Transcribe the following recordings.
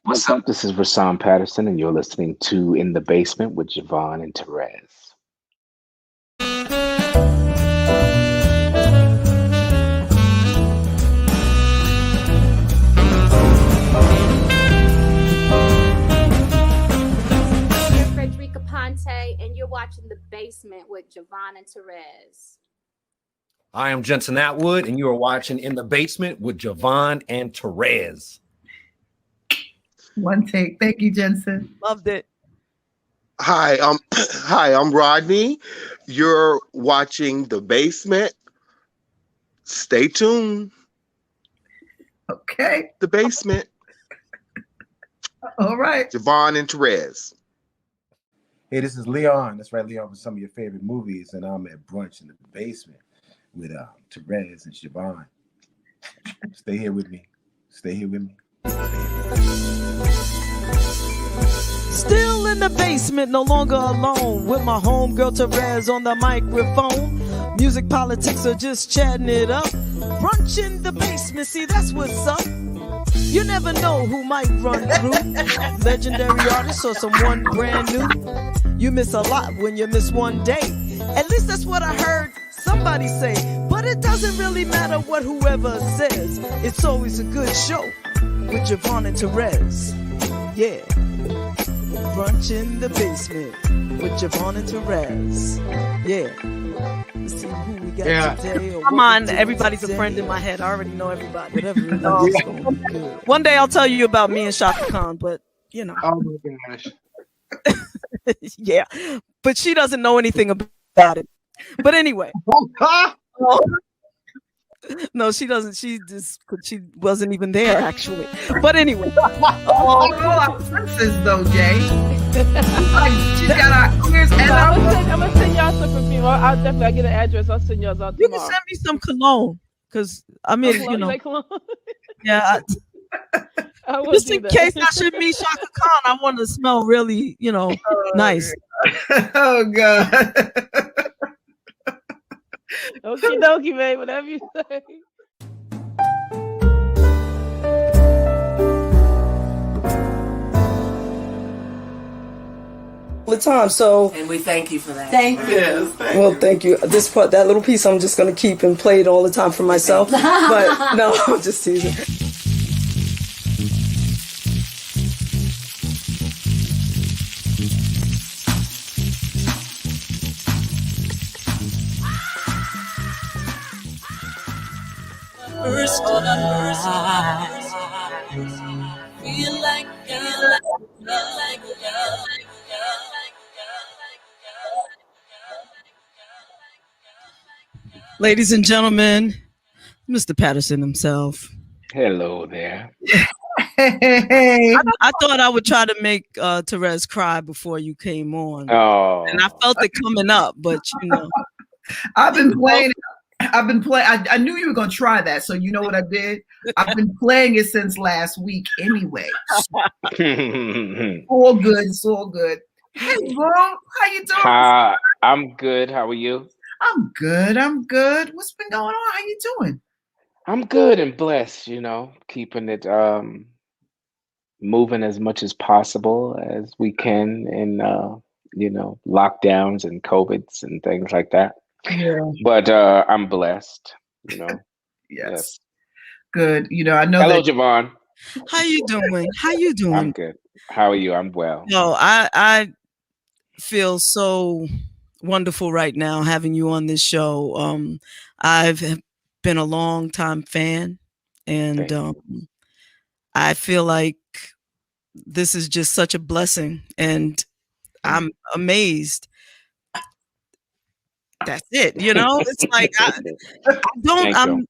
What's up? This is Rahsaan Patterson, and you're listening to In the Basement with JaVonne and Terez. And you're watching The Basement with JaVonne and Terez. I am Jensen Atwood, and you are watching In the Basement with JaVonne and Terez. One take. Thank you, Jensen. Loved it. Hi, I'm Rodney. You're watching The Basement. Stay tuned. Okay. The Basement. All right. JaVonne and Terez. Hey, this is Leon. That's right, Leon, for some of your favorite movies, and I'm at brunch in the basement with Terez and JaVonne. Stay here with me. Stay here with me. Still in the basement, no longer alone, with my homegirl Terez on the microphone. Music, politics, or just chatting it up. Brunch in the basement, see, that's what's up. You never know who might run through. Legendary artists or someone brand new. You miss a lot when you miss one day. At least that's what I heard somebody say. But it doesn't really matter what whoever says. It's always a good show with JaVonne and Terez. Yeah. Brunch in the basement with JaVonne and Terez. Yeah. Let's see who we got today. Come on, everybody's a friend in my head. I already know everybody. Whatever it is, it's gonna be good. One day I'll tell you about me and Shaka Khan, but you know. Oh my gosh. Yeah, but she doesn't know anything about it. But anyway. No, she doesn't. She wasn't even there actually. But anyway. Our senses though, Jay. She's got our ears and I'm gonna send y'all some perfume. I'll definitely get an address. I'll send y'all out tomorrow. You can send me some cologne, because I mean, you know. Yeah. Just in case I should meet Shaka Khan, I want to smell really, nice. Oh God. Okie dokie, babe. Whatever you say. The time, so and we thank you for that. Thank you. Yes, thank you. This part, that little piece, I'm just gonna keep and play it all the time for myself. But no, I'm just teasing. First eyes, feel like Ladies and gentlemen, Mr. Patterson himself. Hello there. Hey. I thought I would try to make Terez cry before you came on. Oh. And I felt it coming up, but I've been playing. I knew you were going to try that. So you know what I did? I've been playing it since last week anyway. All good. It's all good. Hey, bro. How you doing? I'm good. How are you? I'm good. What's been going on? How you doing? I'm good and blessed, keeping it moving as much as possible as we can in, lockdowns and COVIDs and things like that. Yeah. But I'm blessed, Yes. Good. I know. Hello, JaVonne. How you doing? I'm good. How are you? I'm well. No, I feel so wonderful right now having you on this show. I've been a long time fan, and I feel like this is just such a blessing, and I'm amazed. That's it. It's like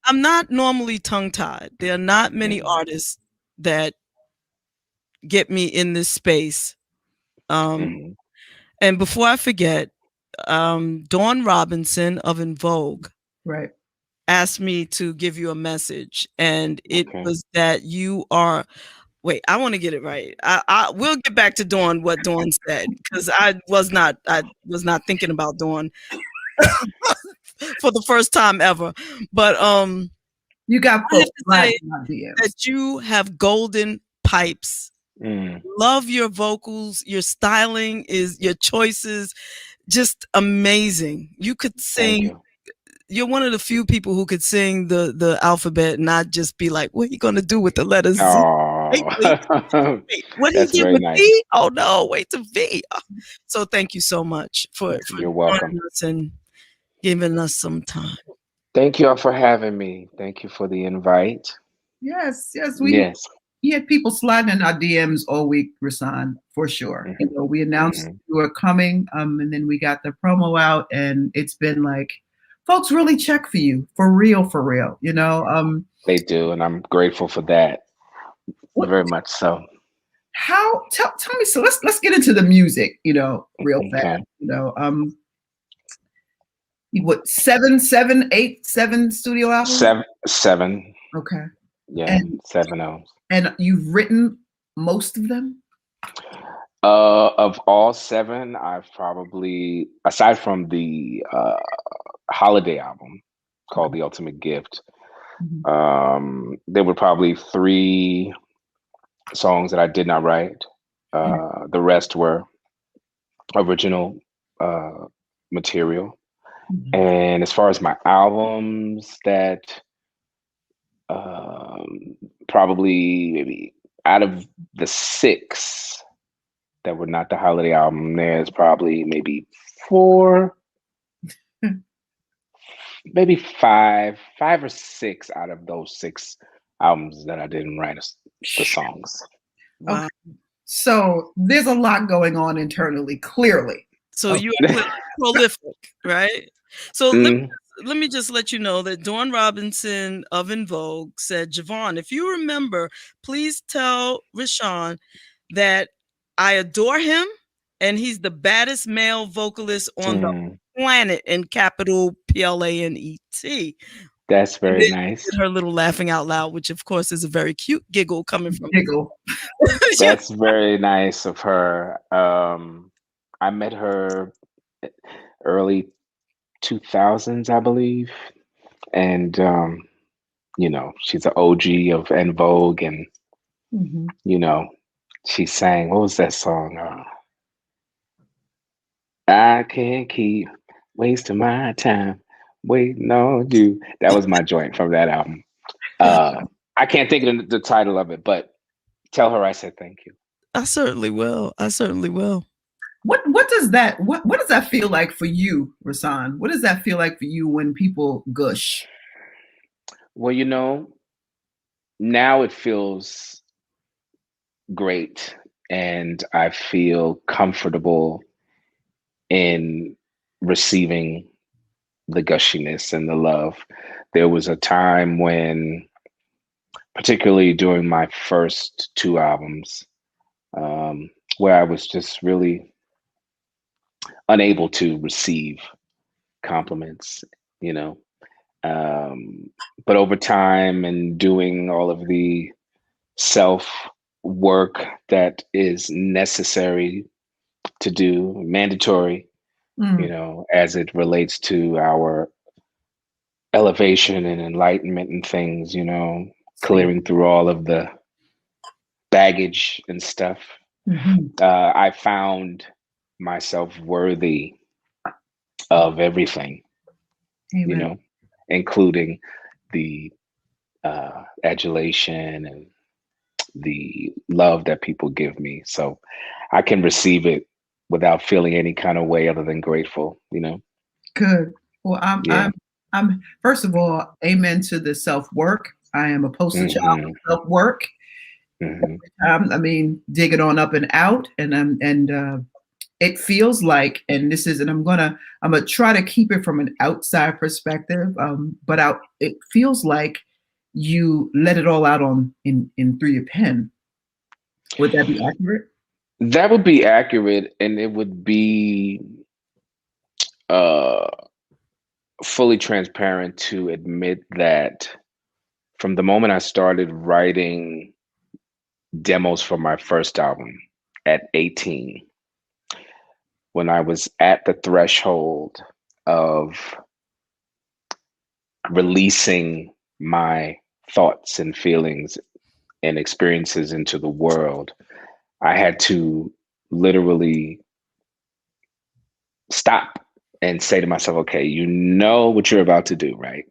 I'm not normally tongue-tied. There are not many artists that get me in this space. And before I forget, Dawn Robinson of In Vogue asked me to give you a message, and it was that you are. Wait, I want to get it right. I will get back to Dawn what Dawn said, because I was not thinking about Dawn for the first time ever. But you got I have to say that you have golden pipes Mm, Love your vocals. Your styling is your choices just amazing. You could thank sing. you. You're one of the few people who could sing the alphabet and not just be like, what are you gonna do with the letter Z? Wait, wait, Oh, wait. What do you that's get very with nice. V? Oh no, wait to V. So thank you so much for You're welcome. joining us and giving us some time. Thank you all for having me. Thank you for the invite. Yes, yes. Yes. We had people sliding in our DMs all week, Rahsaan, for sure. You know, we announced you were coming, and then we got the promo out, and it's been like, folks really check for you, for real, for real. You know, They do, and I'm grateful for that. Very much so. how tell me. So let's get into the music. You know, real fast. Okay. You know, what 7 studio albums? Seven. Okay. Yeah, 7 And you've written most of them? Of all 7, I've probably, aside from the holiday album called The Ultimate Gift, there were probably 3 songs that I did not write. The rest were original material. And as far as my albums, that probably maybe out of the 6 that were not the holiday album, there's probably maybe 4, maybe 5 or 6 out of those 6 albums that I didn't write the songs. Wow. Okay. So there's a lot going on internally, clearly. So you are prolific, right? So let me just let you know that Dawn Robinson of En Vogue said, JaVonne, if you remember, please tell Rahsaan that I adore him and he's the baddest male vocalist on the planet, in capital PLANET. That's very nice. Her little laughing out loud, which of course is a very cute giggle coming from giggle. That's very nice of her. I met her early 2000s, I believe, and you know, she's an OG of En Vogue, and you know, she sang, what was that song? I can't keep wasting my time waiting on you. That was my joint from that album. I can't think of the title of it, but tell her I said thank you. I certainly will. I certainly will. What does that feel like for you, Rahsaan? What does that feel like for you when people gush? Well, you know, now it feels great, and I feel comfortable in receiving the gushiness and the love. There was a time when, particularly during my first 2 albums, where I was just really unable to receive compliments, you know. But over time and doing all of the self work that is necessary to do, mandatory, you know, as it relates to our elevation and enlightenment and things, you know, clearing through all of the baggage and stuff. I found myself worthy of everything, you know, including the adulation and the love that people give me. So I can receive it without feeling any kind of way other than grateful, you know. Good. Well, I'm first of all, amen to the self-work. I am a poster child of self-work. I mean, dig it on up and out, and it feels like, and this is, and I'm gonna try to keep it from an outside perspective, but it feels like you let it all out in through your pen. Would that be accurate? That would be accurate, and it would be fully transparent to admit that from the moment I started writing demos for my first album at 18, when I was at the threshold of releasing my thoughts and feelings and experiences into the world, I had to literally stop and say to myself, okay, you know what you're about to do, right?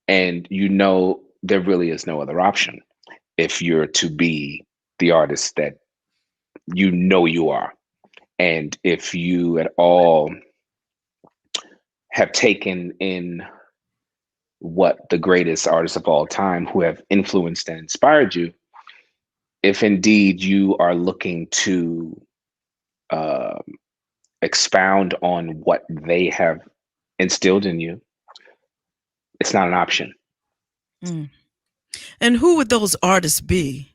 And you know there really is no other option if you're to be the artist that you know you are. And if you at all have taken in what the greatest artists of all time who have influenced and inspired you, if indeed you are looking to expound on what they have instilled in you, it's not an option. Mm. And who would those artists be?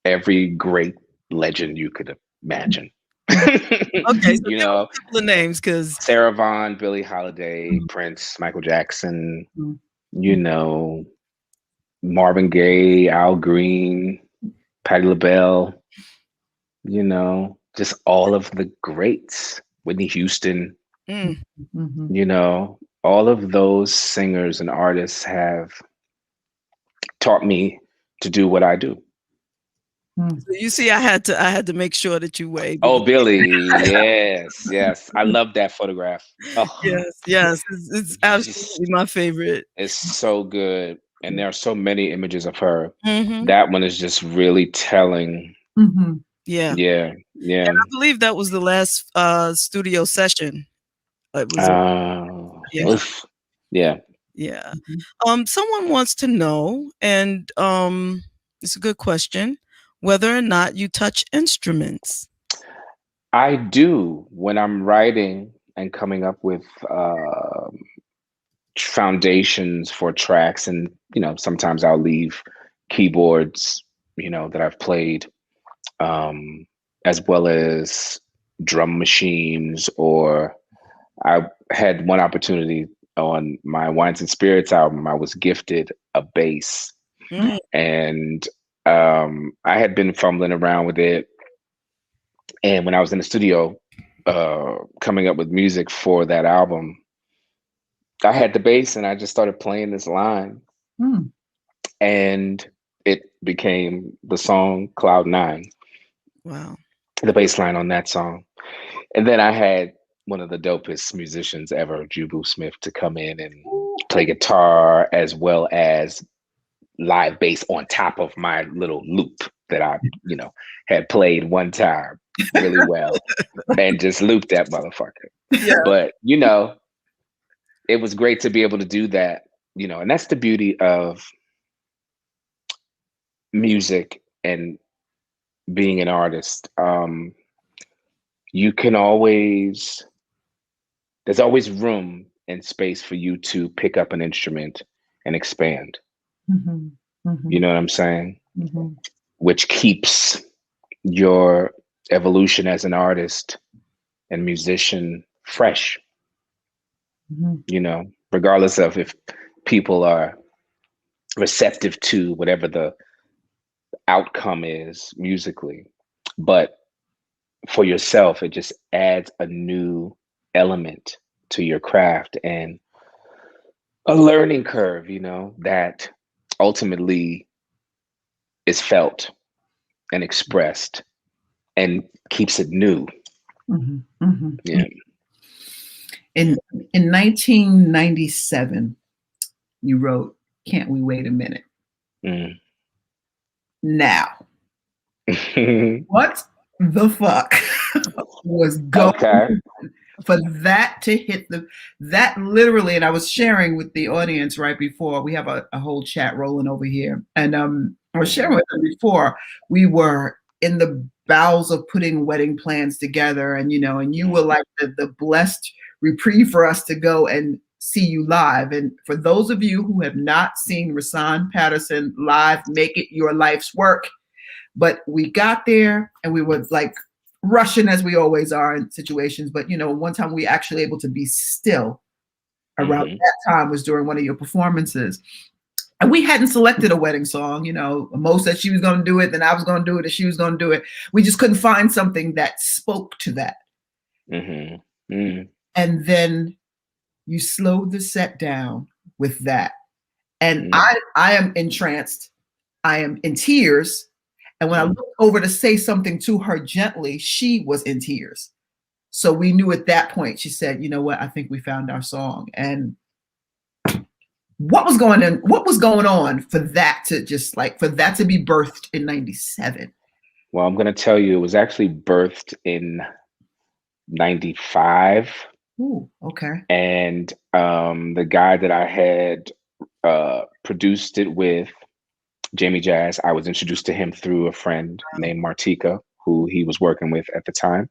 Every great legend you could imagine. Okay, so you know, a couple of names, because Sarah Vaughan, Billie Holiday, Prince, Michael Jackson, you know, Marvin Gaye, Al Green, Patti LaBelle, you know, just all of the greats, Whitney Houston, you know, all of those singers and artists have taught me to do what I do. So you see, I had to make sure that you waved. Oh, Billy, yes. I love that photograph. Oh, yes. It's absolutely my favorite. It's so good. And there are so many images of her. That one is just really telling. Yeah. And I believe that was the last studio session. It was yeah. Someone wants to know, and it's a good question, whether or not you touch instruments. I do when I'm writing and coming up with foundations for tracks, and you know, sometimes I'll leave keyboards, you know, that I've played, as well as drum machines. Or I had one opportunity on my Wines and Spirits album. I was gifted a bass, and I had been fumbling around with it. And when I was in the studio coming up with music for that album, I had the bass and I just started playing this line. And it became the song Cloud 9. Wow. The bass line on that song. And then I had one of the dopest musicians ever, Jubu Smith, to come in and play guitar as well as live bass on top of my little loop that I, you know, had played one time really well and just looped that motherfucker. But, you know, it was great to be able to do that, you know, and that's the beauty of music and being an artist. You can always, there's always room and space for you to pick up an instrument and expand. You know what I'm saying? Which keeps your evolution as an artist and musician fresh. You know, regardless of if people are receptive to whatever the outcome is musically, but for yourself, it just adds a new element to your craft and a learning curve, you know, that ultimately is felt and expressed and keeps it new. Yeah. In 1997, you wrote "Can't We Wait a Minute?" Now, what the fuck was going for that to hit that literally? And I was sharing with the audience right before. We have a whole chat rolling over here, and I was sharing with them before. We were in the bowels of putting wedding plans together, and you know, and you were like the blessed reprieve for us to go and see you live. And for those of you who have not seen Rahsaan Patterson live, make it your life's work. But we got there and we were like rushing, as we always are in situations. But you know, one time we actually able to be still around that time was during one of your performances. And we hadn't selected a wedding song. You know, Mo said she was going to do it, then I was going to do it, and she was going to do it. We just couldn't find something that spoke to that. And then you slowed the set down with that. And I am entranced. I am in tears. And when I looked over to say something to her gently, she was in tears. So we knew at that point, she said, you know what, I think we found our song. And what was going on for that to be birthed in 97? Well, I'm going to tell you, it was actually birthed in 95. Ooh, okay. And the guy that I had produced it with, Jamie Jazz, I was introduced to him through a friend named Martika, who he was working with at the time.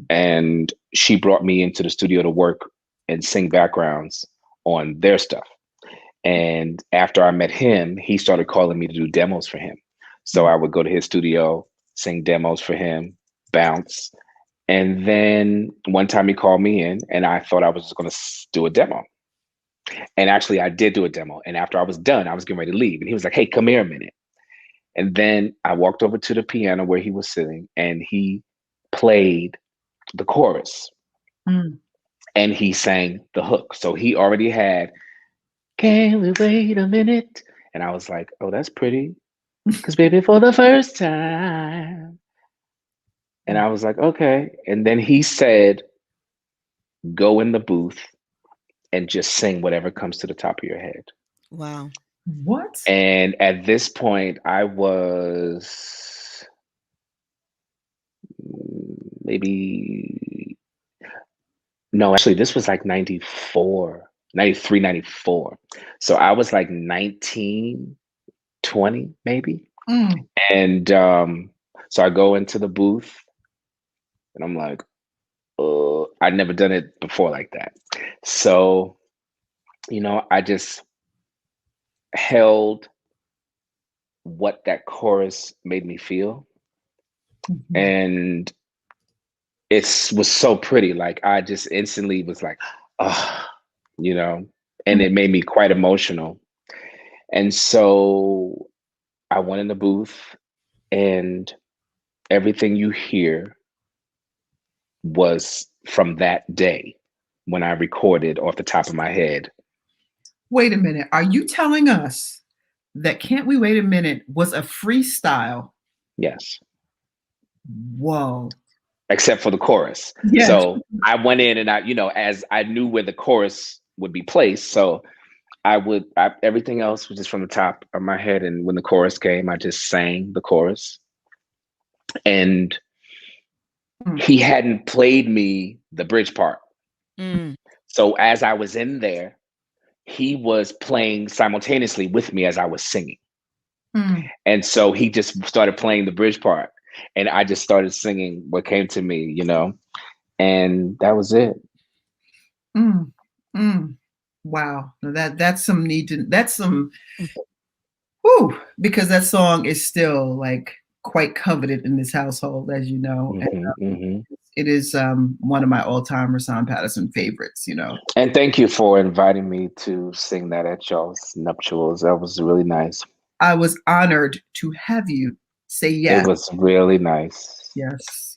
And she brought me into the studio to work and sing backgrounds on their stuff. And after I met him, he started calling me to do demos for him. So I would go to his studio, sing demos for him, bounce. And then one time he called me in and I thought I was just going to do a demo. And actually I did do a demo. And after I was done, I was getting ready to leave. And he was like, hey, come here a minute. And then I walked over to the piano where he was sitting and he played the chorus. And he sang the hook. So he already had, can we wait a minute? And I was like, oh, that's pretty. Because baby, for the first time. And I was like, okay. And then he said, go in the booth and just sing whatever comes to the top of your head. Wow. What? And at this point, I was this was like 94, 93, 94. So I was like 19, 20 maybe. And so I go into the booth and I'm like, I'd never done it before like that. So, I just held what that chorus made me feel. And it was so pretty. Like I just instantly was like, and it made me quite emotional. And so I went in the booth and everything you hear was from that day when I recorded off the top of my head. Wait a minute. Are you telling us that Can't We Wait a Minute was a freestyle? Yes. Whoa. Except for the chorus. Yes. So I went in and as I knew where the chorus would be placed. So everything else was just from the top of my head. And when the chorus came, I just sang the chorus. And he hadn't played me the bridge part. So as I was in there, he was playing simultaneously with me as I was singing. And so he just started playing the bridge part. And I just started singing what came to me, and that was it. Wow. That's some because that song is still like quite coveted in this household, as you know. It is one of my all-time Rahsaan Patterson favorites, And thank you for inviting me to sing that at y'all's nuptials. That was really nice. I was honored to have you say yes. It was really nice. Yes.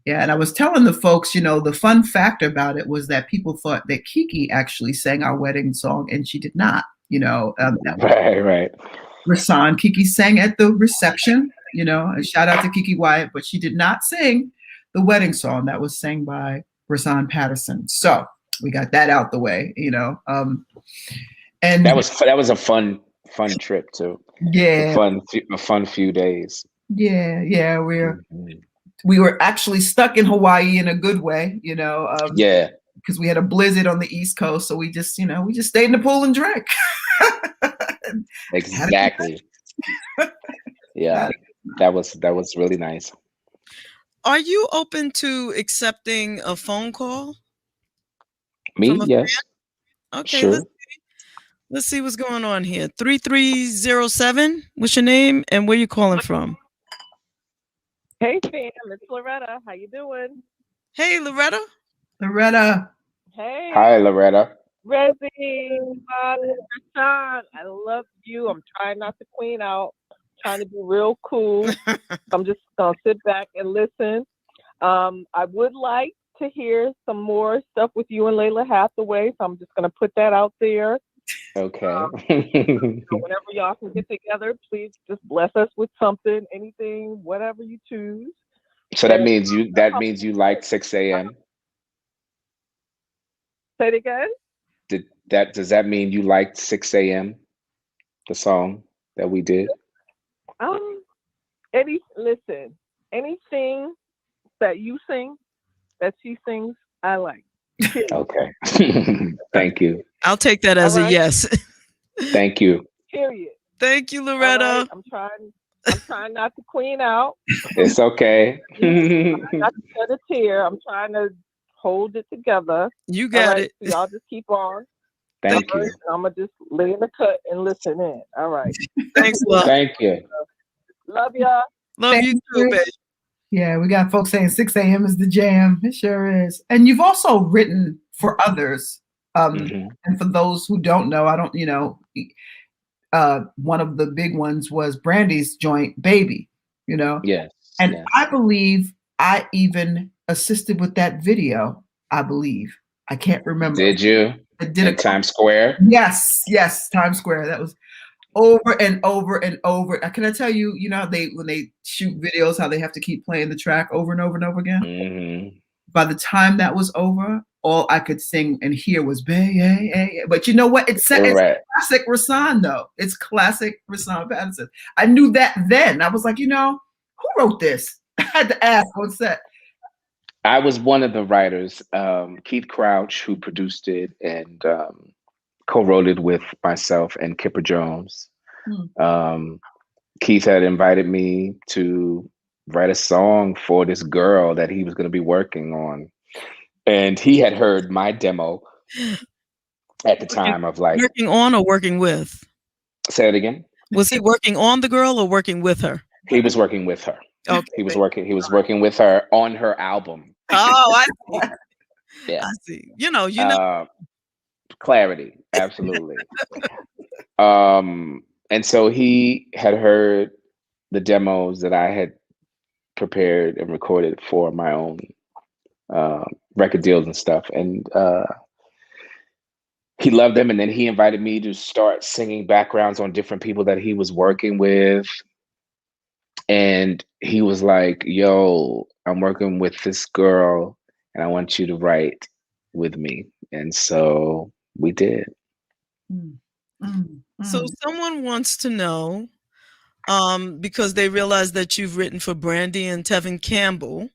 Yeah, and I was telling the folks, the fun fact about it was that people thought that Kiki actually sang our wedding song, and she did not. Right. Rahsaan, Kiki sang at the reception. And shout out to Kiki Wyatt, but she did not sing the wedding song that was sang by Rahsaan Patterson. So we got that out the way. And that was a fun trip too. Yeah, a fun few days. Yeah. We were actually stuck in Hawaii in a good way, because we had a blizzard on the East Coast. So we just stayed in the pool and drank. Exactly. Yeah, that was really nice. Are you open to accepting a phone call? Me, yes. Fan? Okay, sure. Let's see what's going on here. 3307. What's your name and where you calling from? Hey fam, it's Loretta. How you doing? Hey Loretta. Hey. Hi Loretta. Resi, Rahsaan, I love you. I'm trying not to queen out. Trying to be real cool. I'm just gonna sit back and listen. I would like to hear some more stuff with you and Layla Hathaway, so I'm just gonna put that out there. Okay. Whenever y'all can get together, please just bless us with something, anything, whatever you choose. So that means you like 6 a.m. Say it again. Does that mean you liked 6 a.m. the song that we did? Anything that you sing, that she sings, I like. Okay. Thank you. I'll take that as a yes. Thank you. Period. Thank you, Loretta. Right. I'm trying not to queen out. It's okay. Not to shed a tear. I'm trying to hold it together. You got it. So y'all just keep on. Thank you. I'm gonna just lay in the cut and listen in. All right. Thanks, love. Thank you. Love y'all. Love you too, baby. Yeah, we got folks saying 6 a.m. is the jam. It sure is. And you've also written for others. And for those who don't know, one of the big ones was Brandys joint Baby, Yes. And yes. I believe I even assisted with that video. I believe. I can't remember. Did you? I did in Times Square? Yes, Times Square. That was over and over and over. Can I tell you, how when they shoot videos, how they have to keep playing the track over and over and over again? Mm-hmm. By the time that was over, all I could sing and hear was "Bay." But you know what? It's classic Rahsaan, though. It's classic Rahsaan Patterson. I knew that then. I was like, who wrote this? I had to ask on set. I was one of the writers, Keith Crouch, who produced it and co-wrote it with myself and Kipper Jones. Keith had invited me to write a song for this girl that he was going to be working on. And he had heard my demo at the time of like... Working on or working with? Say it again? Was he working on the girl or working with her? He was working with her. Okay. He was working with her on her album. Oh, I see. Yeah. I see. Clarity, absolutely. And so he had heard the demos that I had prepared and recorded for my own record deals and stuff, and he loved them. And then he invited me to start singing backgrounds on different people that he was working with. And he was like, "Yo, I'm working with this girl, and I want you to write with me." And so we did. So someone wants to know, because they realize that you've written for Brandy and Tevin Campbell.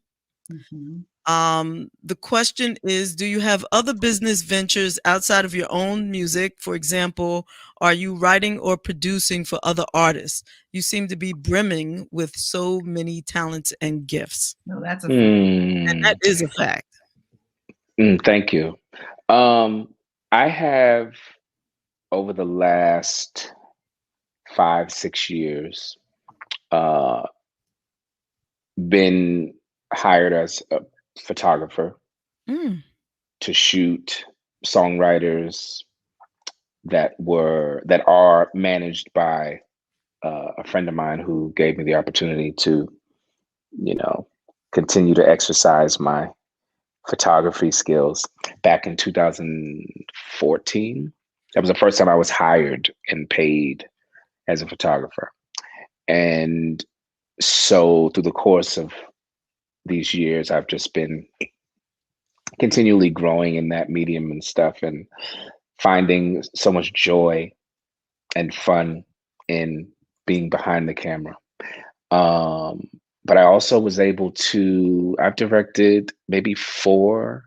The question is, do you have other business ventures outside of your own music? For example, are you writing or producing for other artists? You seem to be brimming with so many talents and gifts. No, that's a fact. And that is a fact. Thank you. I have, over the last 5-6 years, been hired as a photographer to shoot songwriters that are managed by a friend of mine who gave me the opportunity to, continue to exercise my photography skills back in 2014. That was the first time I was hired and paid as a photographer. And so through the course of these years, I've just been continually growing in that medium and stuff, and finding so much joy and fun in being behind the camera. But I also was able to, I've directed maybe 4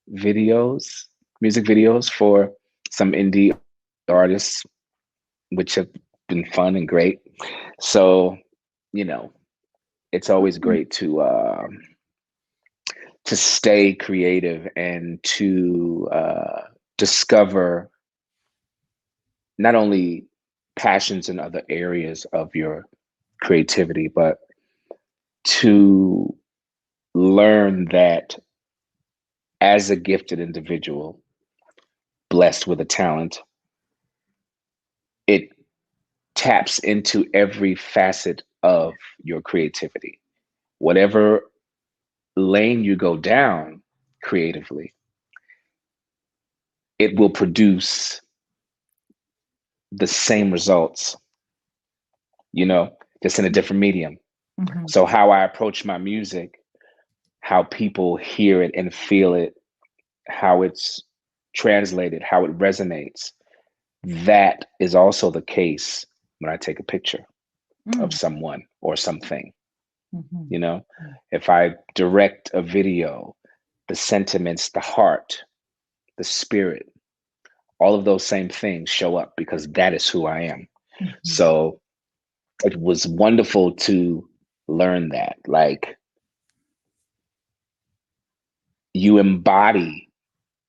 music videos for some indie artists, which have been fun and great. So, it's always great to stay creative and to discover not only passions in other areas of your creativity, but to learn that as a gifted individual, blessed with a talent, it taps into every facet of your creativity. Whatever lane you go down creatively, it will produce the same results, just in a different medium. So how I approach my music, how people hear it and feel it, how it's translated, how it resonates, that is also the case when I take a picture of someone or something. If I direct a video, the sentiments, the heart, the spirit, all of those same things show up because that is who I am. So it was wonderful to learn that, like, you embody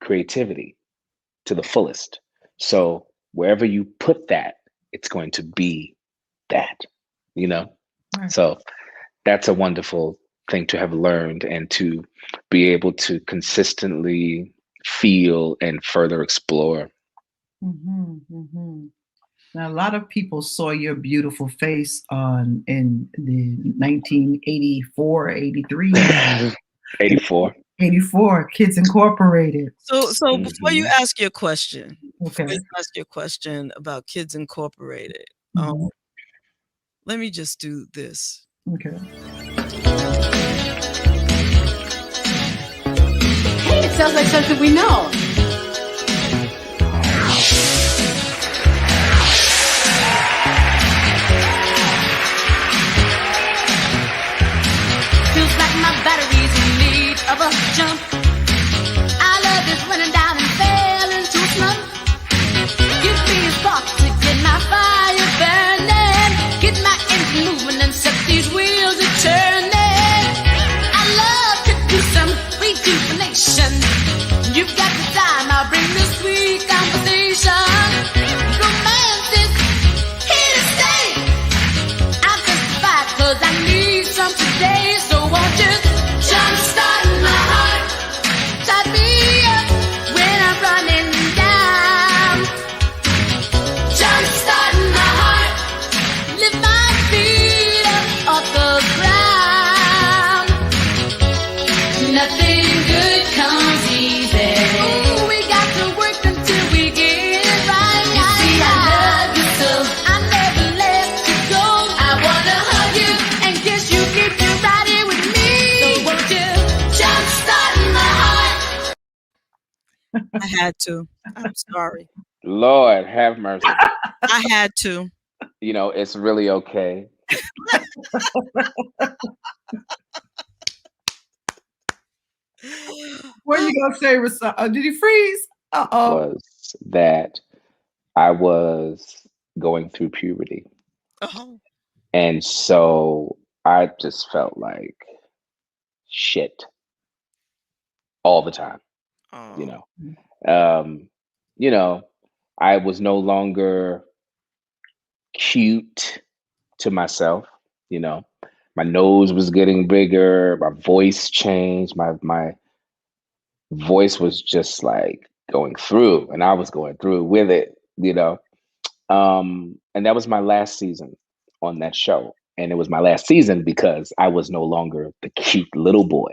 creativity to the fullest. So wherever you put that, it's going to be that, So that's a wonderful thing to have learned and to be able to consistently feel and further explore. Now, a lot of people saw your beautiful face in the 1984, 83. 84, Kids Incorporated. So before you ask your question, about Kids Incorporated, let me just do this. Okay. Hey, it sounds like something we know. Feels like my battery's in need of a jump. Our love is running down and fell into a slump. Give me a spark to get my fire burning, get my engine moving and set these wheels a turning. Our love could do some rejuvenation. You've got the time, I'll bring the sweet conversation. Romance is here to stay. I'll testify 'cause I need some today. So won't you jumpstart my heart? Start me up when I'm running down. Jumpstart my heart. Lift my feet up off the ground. Nothing good comes easy. Ooh, we got to work until we get it right. You see, I love you so I never let you go. I wanna hug you and kiss you, keep you right here with me. So won't you jumpstart my heart? I had to. I'm sorry. Lord have mercy. I had to. It's really okay. What are you gonna say, Rahsaan? Did he freeze? Was that I was going through puberty. And so I just felt like shit all the time. I was no longer cute to myself. My nose was getting bigger, my voice changed, my voice was just like going through, and I was going through with it, and that was my last season on that show. And it was my last season because I was no longer the cute little boy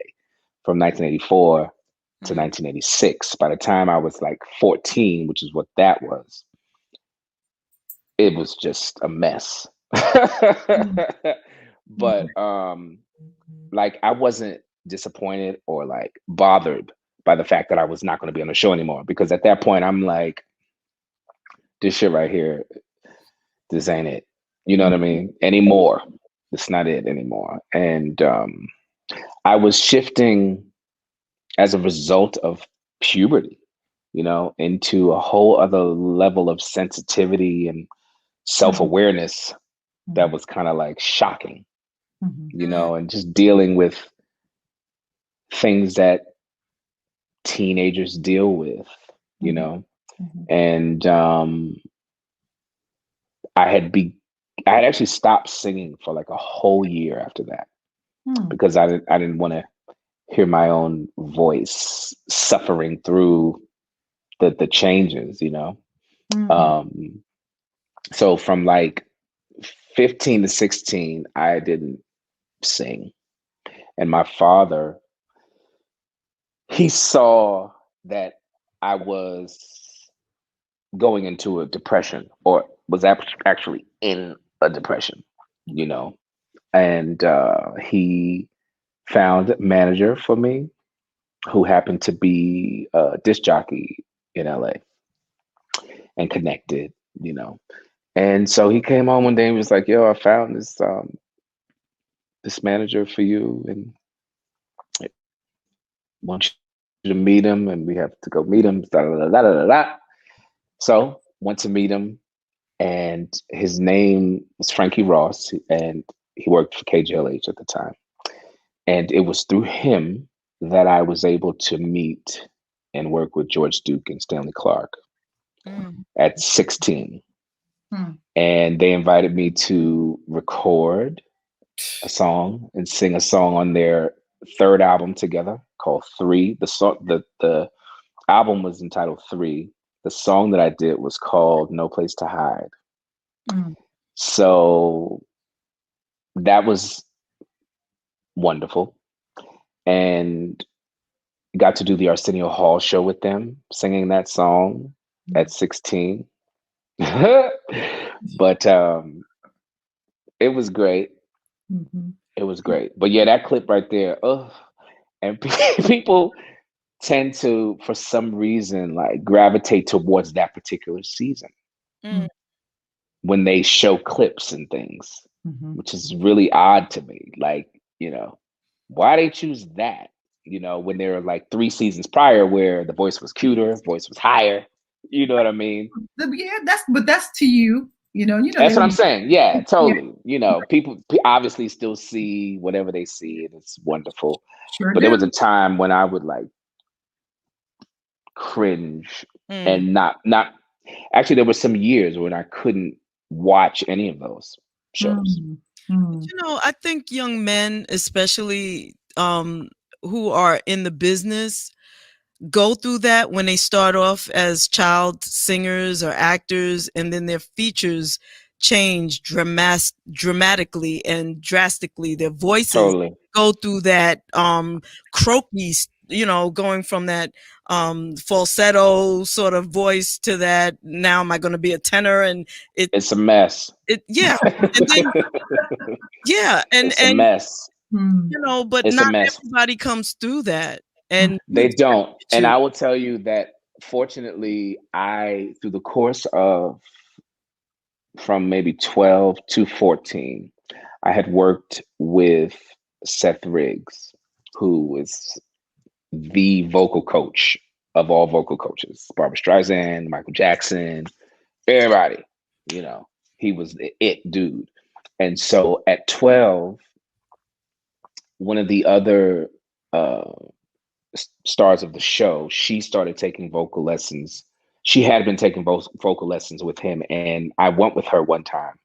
from 1984 to 1986. By the time I was like 14, which is what that was, it was just a mess. But like, I wasn't disappointed or like bothered by the fact that I was not going to be on the show anymore, because at that point I'm like, this shit right here, this ain't it. You know what I mean? Anymore. It's not it anymore. And I was shifting as a result of puberty, into a whole other level of sensitivity and self-awareness that was kind of like shocking, and just dealing with things that teenagers deal with, and I had actually stopped singing for like a whole year after that, because I didn't want to hear my own voice suffering through the changes, so from like 15 to 16, I didn't sing. And my father, he saw that I was going into a depression, or was actually in a depression, you know, and he found a manager for me who happened to be a disc jockey in LA and connected, you know. And so he came home one day and was like, "Yo, I found this manager for you, and I want you to meet him, and we have to go meet him." Da, da, da, da, da, da. So went to meet him, and his name was Frankie Ross, and he worked for KJLH at the time. And it was through him that I was able to meet and work with George Duke and Stanley Clarke at 16. And they invited me to record a song and sing a song on their third album together called 3. The album was entitled 3. The song that I did was called No Place to Hide. So that was wonderful. And got to do the Arsenio Hall show with them, singing that song at 16. But it was great. It was great. But yeah, that clip right there, and people tend to, for some reason, like gravitate towards that particular season when they show clips and things, which is really odd to me. Like, you know, why they choose that? You know, when there were like 3 seasons prior where the voice was cuter, voice was higher. You know what I mean? Yeah, that's to you. You know, that's what I'm saying. Yeah, totally. Yeah. You know, people obviously still see whatever they see, and it's wonderful. But there was a time when I would like cringe and not. Actually, there were some years when I couldn't watch any of those shows. You know, I think young men, especially who are in the business, go through that when they start off as child singers or actors, and then their features change dramatically and drastically. Their voices go through that croaky, you know, going from that falsetto sort of voice to that, now am I going to be a tenor? And it's a mess. And then, it's a mess. You know, but it's not everybody comes through that. And they don't. And I will tell you that fortunately, through the course of from maybe 12 to 14, I had worked with Seth Riggs, who is the vocal coach of all vocal coaches. Barbra Streisand, Michael Jackson, everybody, you know, he was the it dude. And so at 12, one of the other stars of the show, she started taking vocal lessons. She had been taking vocal lessons with him, and I went with her one time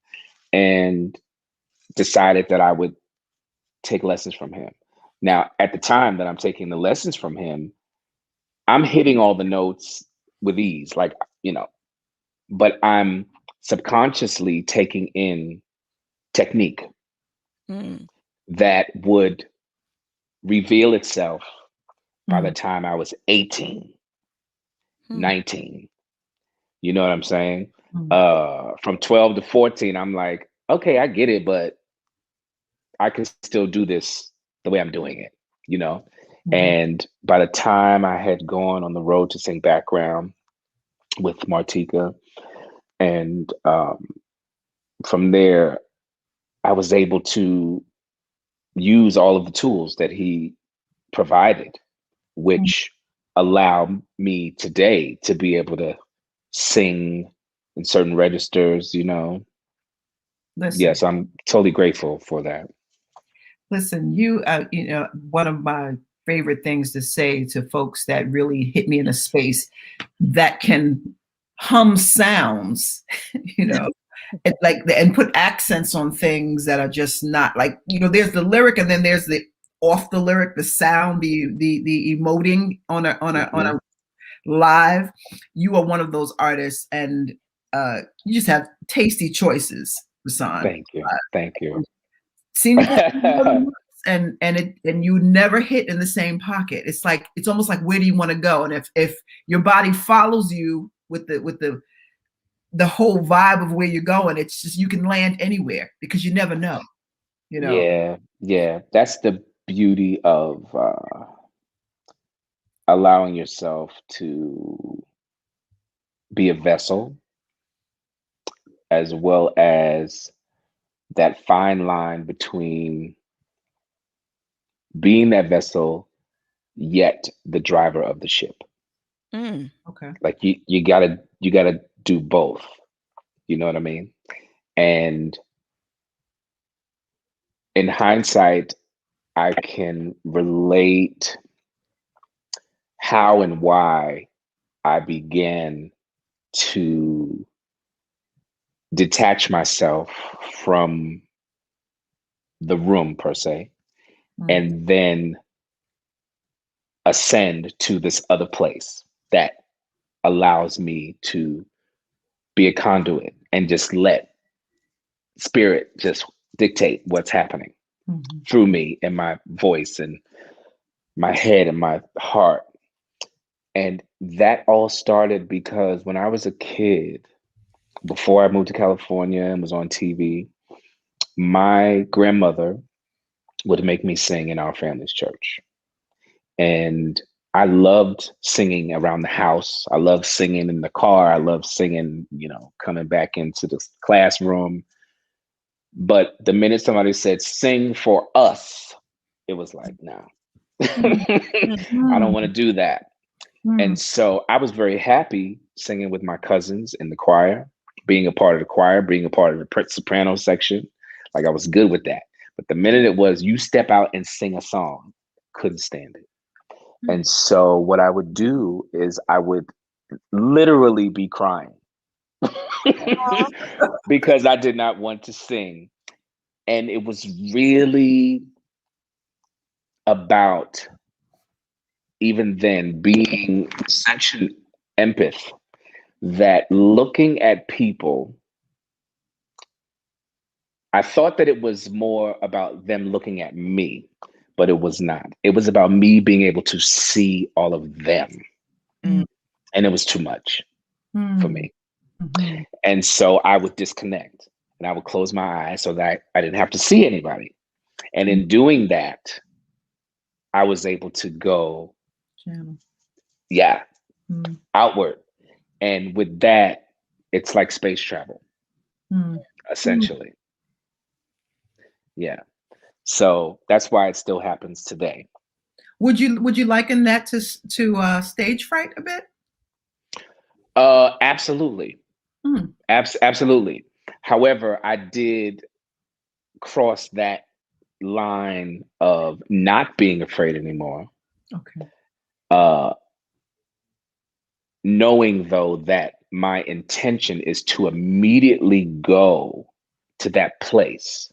and decided that I would take lessons from him. Now, at the time that I'm taking the lessons from him, I'm hitting all the notes with ease, like, you know, but I'm subconsciously taking in technique that would reveal itself by the time I was 18, 19. You know what I'm saying? From 12 to 14, I'm like, okay, I get it, but I can still do this the way I'm doing it, you know? And by the time I had gone on the road to sing background with Martika, and from there, I was able to use all of the tools that he provided, which allowed me today to be able to sing in certain registers, you know. Yes, I'm totally grateful for that. Listen, you know, one of my favorite things to say to folks that really hit me in a space that can hum sounds, you know, and put accents on things that are just not like, you know, there's the lyric and then there's the off the lyric, the sound, the emoting on a live. You are one of those artists, and you just have tasty choices, Rahsaan. Thank you. And you never hit in the same pocket. It's like, it's almost like, where do you want to go? And if your body follows you with the the whole vibe of where you're going. It's just you can land anywhere because you never know. You know. Yeah. That's the beauty of allowing yourself to be a vessel, as well as that fine line between being that vessel yet the driver of the ship. Okay. Like you gotta do both. You know what I mean? And in hindsight, I can relate how and why I began to detach myself from the room per se, and then ascend to this other place that allows me to be a conduit and just let spirit just dictate what's happening through me and my voice and my head and my heart. And that all started because when I was a kid, before I moved to California and was on TV, my grandmother would make me sing in our family's church. And I loved singing around the house. I loved singing in the car. I loved singing, coming back into the classroom. But the minute somebody said, sing for us, it was like, no, I don't want to do that. And so I was very happy singing with my cousins in the choir, being a part of the choir, being a part of the soprano section. Like I was good with that. But the minute it was, you step out and sing a song, couldn't stand it. And so what I would do is I would literally be crying because I did not want to sing. And it was really about, even then, being such an empath that looking at people, I thought that it was more about them looking at me, but it was not. It was about me being able to see all of them. And it was too much for me. And so I would disconnect and I would close my eyes so that I didn't have to see anybody. And in doing that, I was able to go, outward. And with that, it's like space travel, essentially. Yeah. So that's why it still happens today. Would you liken that to stage fright a bit? Absolutely. Absolutely. However, I did cross that line of not being afraid anymore. Okay. Knowing though that my intention is to immediately go to that place,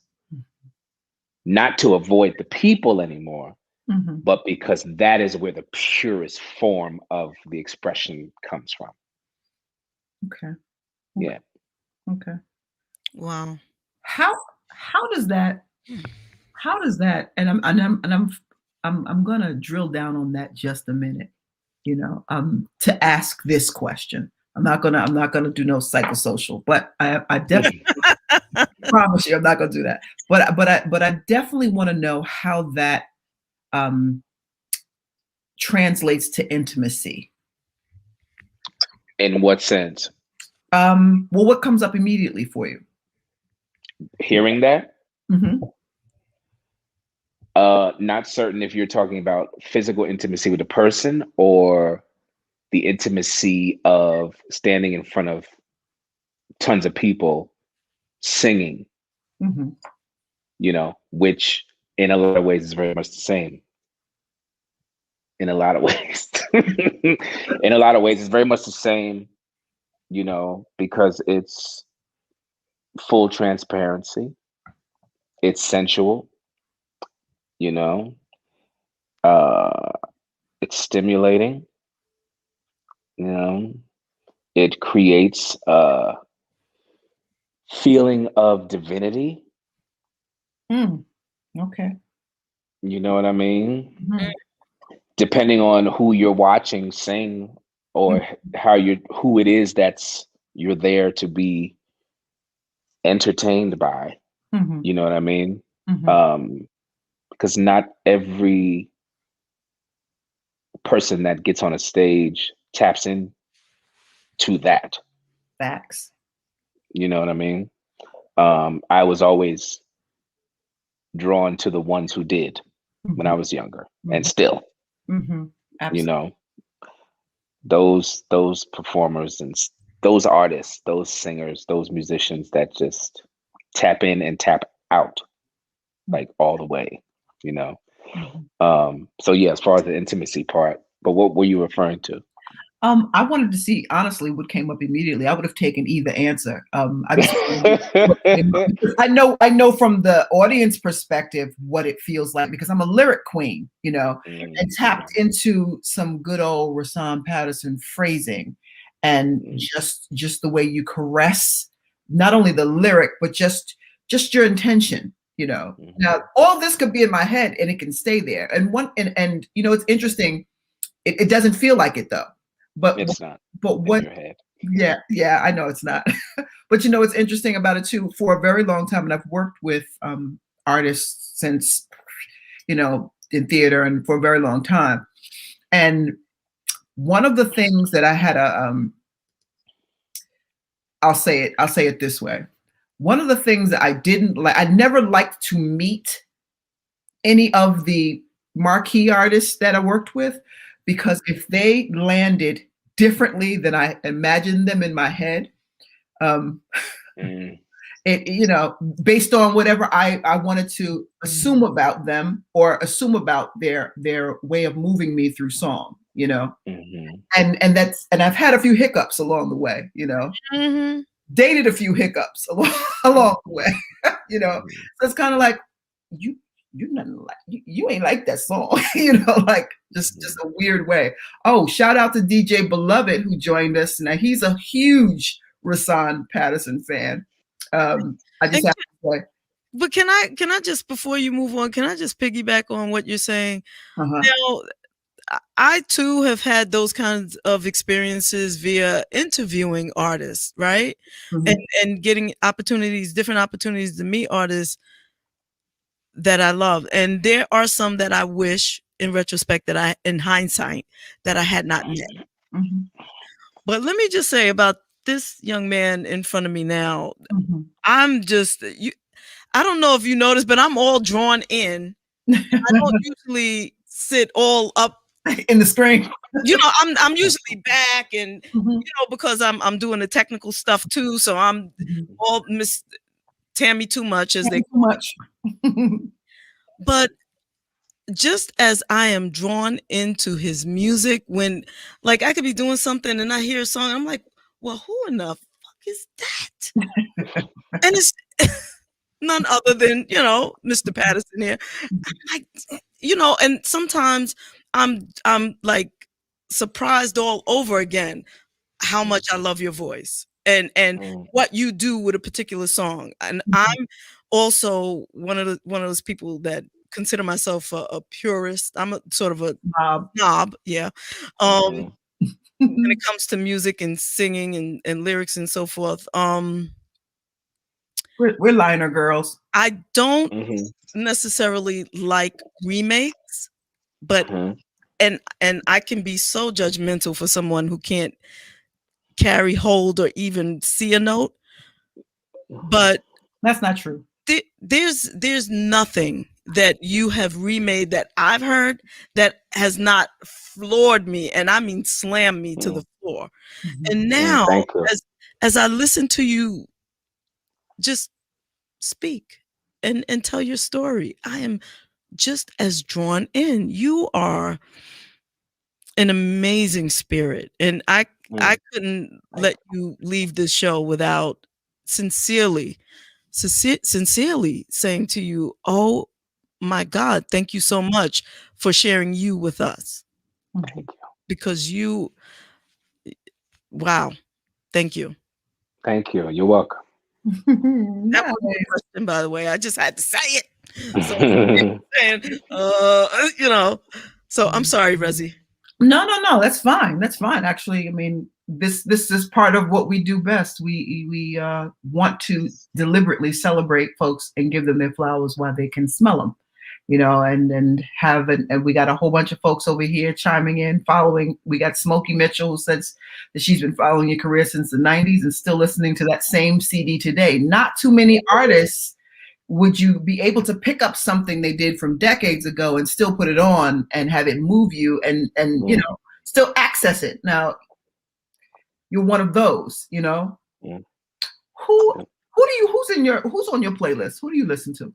not to avoid the people anymore, but because that is where the purest form of the expression comes from. Okay. Yeah. Okay. Wow. How does that? And I'm gonna drill down on that just a minute. To ask this question. I'm not gonna do no psychosocial, but I definitely promise you I'm not gonna do that. But I definitely want to know how that translates to intimacy. In what sense? Well, what comes up immediately for you? Hearing that? Not certain if you're talking about physical intimacy with a person or the intimacy of standing in front of tons of people singing, which in a lot of ways is very much the same. In a lot of ways. In a lot of ways, it's very much the same, because it's full transparency. It's sensual, it's stimulating, it creates a feeling of divinity. Okay. You know what I mean? Depending on who you're watching sing or who it is that's, you're there to be entertained by. Mhm. You know what I mean? Mhm. Because not every person that gets on a stage taps in to that. Facts. You know what I mean? I was always drawn to the ones who did when I was younger, and still, Mhm. you Absolutely. know, those performers and those artists, those singers, those musicians that just tap in and tap out like all the way, you know. So yeah, as far as the intimacy part, but what were you referring to? I wanted to see honestly what came up immediately. I would have taken either answer. I just I know from the audience perspective what it feels like because I'm a lyric queen, you know, and tapped into some good old Rahsaan Patterson phrasing and just the way you caress not only the lyric but just your intention, you know. Now all this could be in my head and it can stay there. And you know it's interesting. It doesn't feel like it though. But it's not. But what? In your head. Yeah, I know it's not. But you know what's interesting about it too? For a very long time, and I've worked with artists since, you know, in theater and for a very long time. And one of the things that I had I'll say it this way. One of the things that I didn't like, I never liked to meet any of the marquee artists that I worked with because if they landed differently than I imagined them in my head, it, you know, based on whatever I wanted to assume about them or assume about their way of moving me through song, you know, and I've had a few hiccups along the way, you know, dated a few hiccups along the way, you know, so it's kind of like you're nothing like you ain't like that song, you know, like just a weird way. Oh, shout out to DJ Beloved who joined us. Now he's a huge Rahsaan Patterson fan. I just have to say. But can I just before you move on, can I just piggyback on what you're saying? Now, I too have had those kinds of experiences via interviewing artists, right? And getting different opportunities to meet artists that I love. And there are some that I wish in retrospect in hindsight that I had not met. But let me just say about this young man in front of me now, I'm just, I don't know if you noticed, but I'm all drawn in. I don't usually sit all up in the screen. You know, I'm usually back and, you know, because I'm doing the technical stuff too. So I'm all Miss Tammy too much as they call it. But just as I am drawn into his music, when like I could be doing something and I hear a song, I'm like, well, who in the fuck is that? And it's none other than, you know, Mr. Patterson here. Like, you know, and sometimes I'm like surprised all over again how much I love your voice and what you do with a particular song. And I'm also one of those people that consider myself a purist. I'm a sort of a knob, yeah. When it comes to music and singing and lyrics and so forth. We're liner girls. I don't necessarily like remakes, but and I can be so judgmental for someone who can't carry, hold, or even see a note. But that's not true. There's nothing that you have remade that I've heard that has not floored me, and I mean slammed me to the floor. And now, as I listen to you just speak and tell your story, I am just as drawn in. You are an amazing spirit, and I couldn't let you leave this show without sincerely saying to you, oh my God, thank you so much for sharing you with us. Thank you. Because wow, thank you. Thank you. You're welcome. That was my question, by the way. I just had to say it. So, you know, so I'm sorry, Rezi. No, that's fine. That's fine. Actually, I mean, this is part of what we do best. We want to deliberately celebrate folks and give them their flowers while they can smell them, you know, and we got a whole bunch of folks over here chiming in, following. We got Smokey Mitchell, who says that she's been following your career since the 90s and still listening to that same CD today. Not too many artists would you be able to pick up something they did from decades ago and still put it on and have it move you and you know, still access it. Now, you're one of those, you know. Who's on your playlist? Who do you listen to?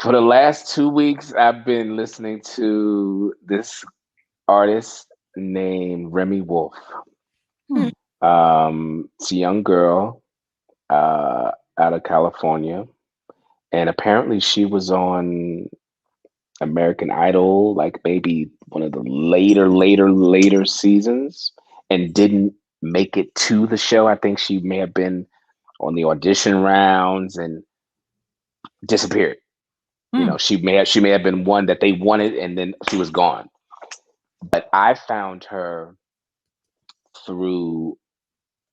For the last 2 weeks, I've been listening to this artist named Remy Wolf. It's a young girl out of California, and apparently she was on American Idol, like maybe one of the later seasons, and didn't make it to the show. I think she may have been on the audition rounds and disappeared. You know, she may have been one that they wanted, and then she was gone. But I found her through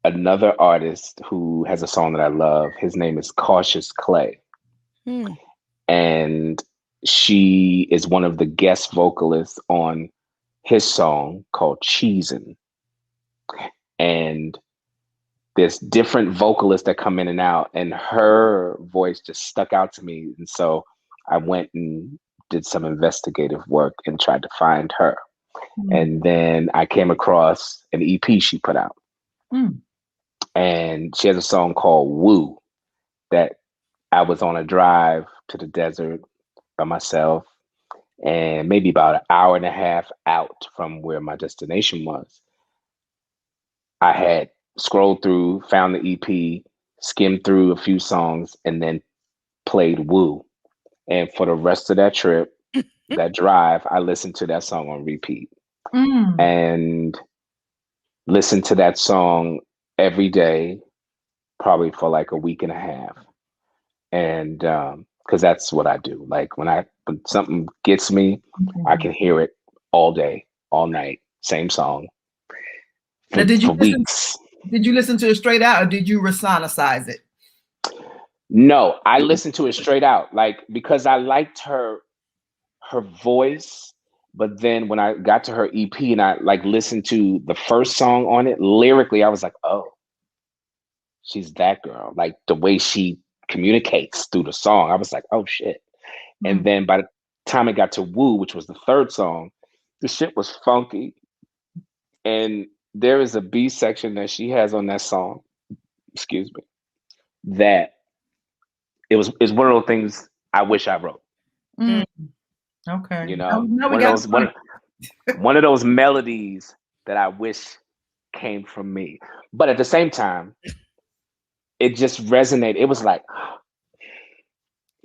another artist who has a song that I love. His name is Cautious Clay. And she is one of the guest vocalists on his song called Cheesin'. And there's different vocalists that come in and out, and her voice just stuck out to me. And so I went and did some investigative work and tried to find her. And then I came across an EP she put out. And she has a song called Woo that I was on a drive to the desert by myself, and maybe about an hour and a half out from where my destination was. I had scrolled through, found the EP, skimmed through a few songs, and then played Woo. And for the rest of that trip, that drive, I listened to that song on repeat and listened to that song every day, probably for like a week and a half. And because that's what I do. Like when something gets me, I can hear it all day, all night, same song. Now, did you listen to it straight out, or did you Rahsaansize it? No, I listened to it straight out, like because I liked her voice. But then when I got to her EP and I like listened to the first song on it, lyrically, I was like, oh, she's that girl. Like the way she communicates through the song, I was like, oh shit. And then by the time it got to Woo, which was the third song, the shit was funky. And there is a B section that she has on that song, excuse me, that it's one of those things I wish I wrote. Okay. You know, one of those melodies that I wish came from me. But at the same time, it just resonated. It was like,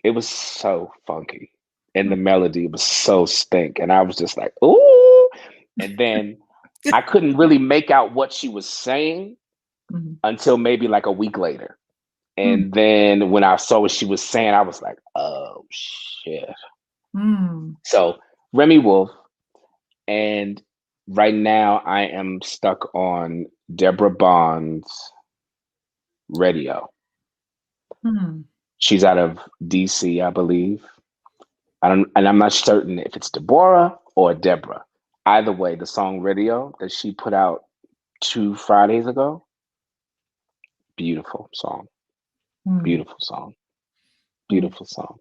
it was so funky. And the melody was so stink. And I was just like, ooh. And then I couldn't really make out what she was saying until maybe like a week later. And then when I saw what she was saying, I was like, oh shit. So Remy Wolf, and right now I am stuck on Deborah Bond's Radio. She's out of DC, I believe. And I'm not certain if it's Deborah or Deborah. Either way, the song Radio that she put out 2 Fridays ago, beautiful song. Beautiful song. Beautiful song.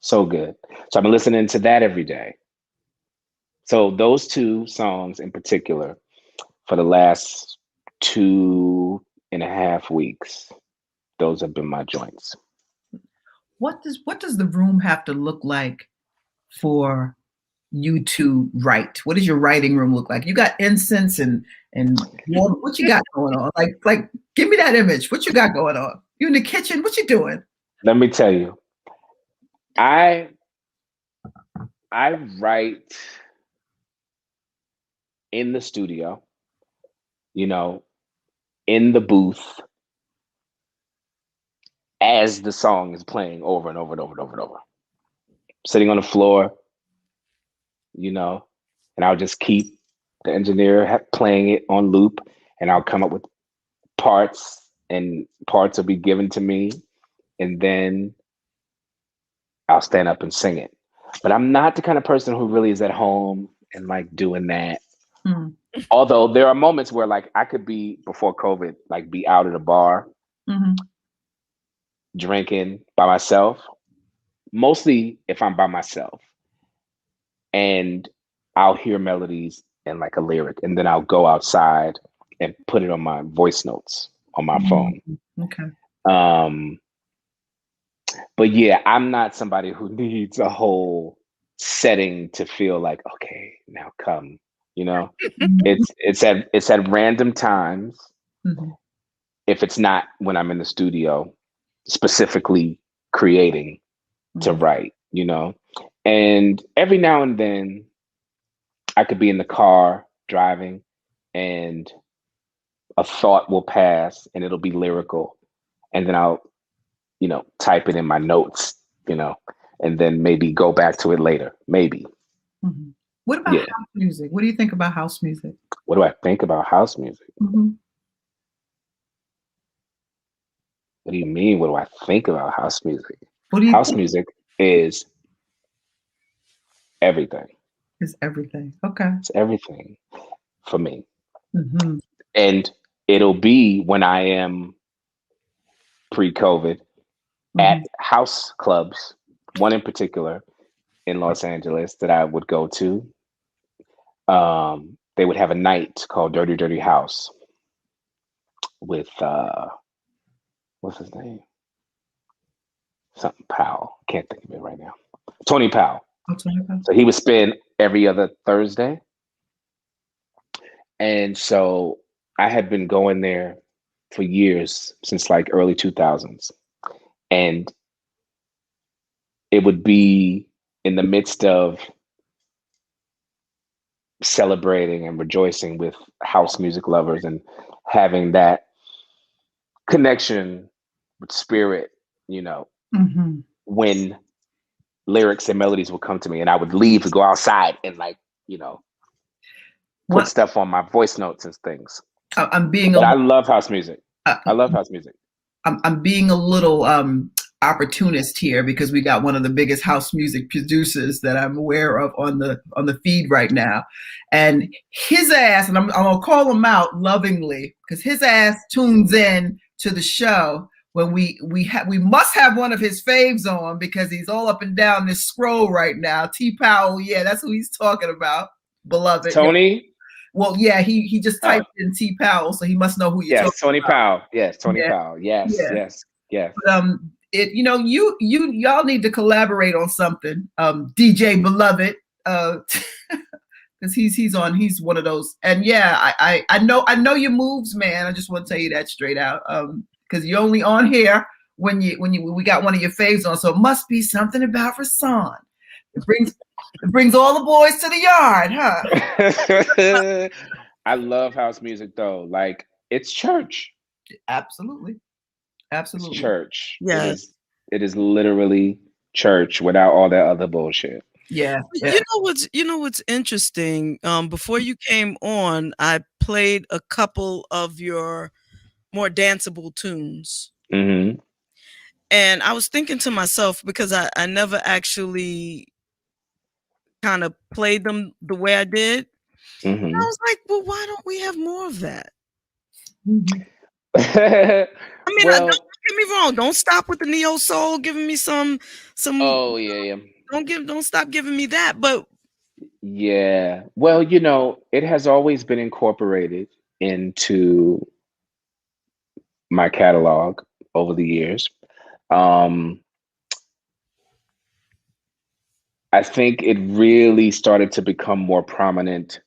So good. So I've been listening to that every day. So those 2 songs in particular for the last 2.5 weeks, those have been my joints. What does the room have to look like for you to write? What does your writing room look like? You got incense and what you got going on? Like give me that image. What you got going on? You in the kitchen? What you doing? Let me tell you. I write in the studio, you know, in the booth as the song is playing over and over and over and over and over. Sitting on the floor, you know, and I'll just keep the engineer playing it on loop, and I'll come up with parts, and parts will be given to me, and then I'll stand up and sing it. But I'm not the kind of person who really is at home and like doing that. Although there are moments where like I could be, before COVID, like be out at a bar, drinking by myself, mostly if I'm by myself, and I'll hear melodies and like a lyric, and then I'll go outside and put it on my voice notes on my phone. Okay. But yeah, I'm not somebody who needs a whole setting to feel like, okay, now come, you know. It's at random times. If it's not when I'm in the studio specifically creating to write, you know. And every now and then I could be in the car driving and a thought will pass and it'll be lyrical, and then I'll, you know, type it in my notes, you know, and then maybe go back to it later, maybe. What about house music? What do you think about house music? What do I think about house music? What do you mean? What do I think about house music? House music is everything. It's everything. Okay. It's everything for me. And it'll be when I am pre-COVID at house clubs, one in particular in Los Angeles that I would go to. They would have a night called Dirty Dirty House with what's his name? Something Powell. Can't think of it right now. Tony Powell. So he would spend every other Thursday. And so I had been going there for years, since like early 2000s. And it would be in the midst of celebrating and rejoicing with house music lovers and having that connection with spirit, you know, when lyrics and melodies would come to me, and I would leave to go outside and like, you know, put stuff on my voice notes and things. I love house music. I love house music. I'm being a little opportunist here because we got one of the biggest house music producers that I'm aware of on the feed right now, and his ass, and I'm gonna call him out lovingly because his ass tunes in to the show when we must have one of his faves on because he's all up and down this scroll right now. T Powell, yeah, that's who he's talking about. Beloved Tony. Well, yeah, he just typed in T Powell, so he must know who you're talking Tony about. Powell. Yes, Tony Powell. Yes. But, you know, y'all need to collaborate on something. DJ Beloved, because he's one of those. And yeah, I know your moves, man. I just want to tell you that straight out. Because you're only on here when we got one of your faves on, so it must be something about Rahsaan. It brings all the boys to the yard, huh? I love house music though. Like, it's church. Absolutely. It's church. Yes. It is literally church without all that other bullshit. Yeah. You know what's interesting? Before you came on, I played a couple of your more danceable tunes. And I was thinking to myself, because I never actually kind of played them the way I did. And I was like, well, why don't we have more of that? I mean, don't get me wrong. Don't stop with the neo soul giving me some. Oh yeah. Don't stop giving me that. But yeah, well, you know, it has always been incorporated into my catalog over the years. I think it really started to become more prominent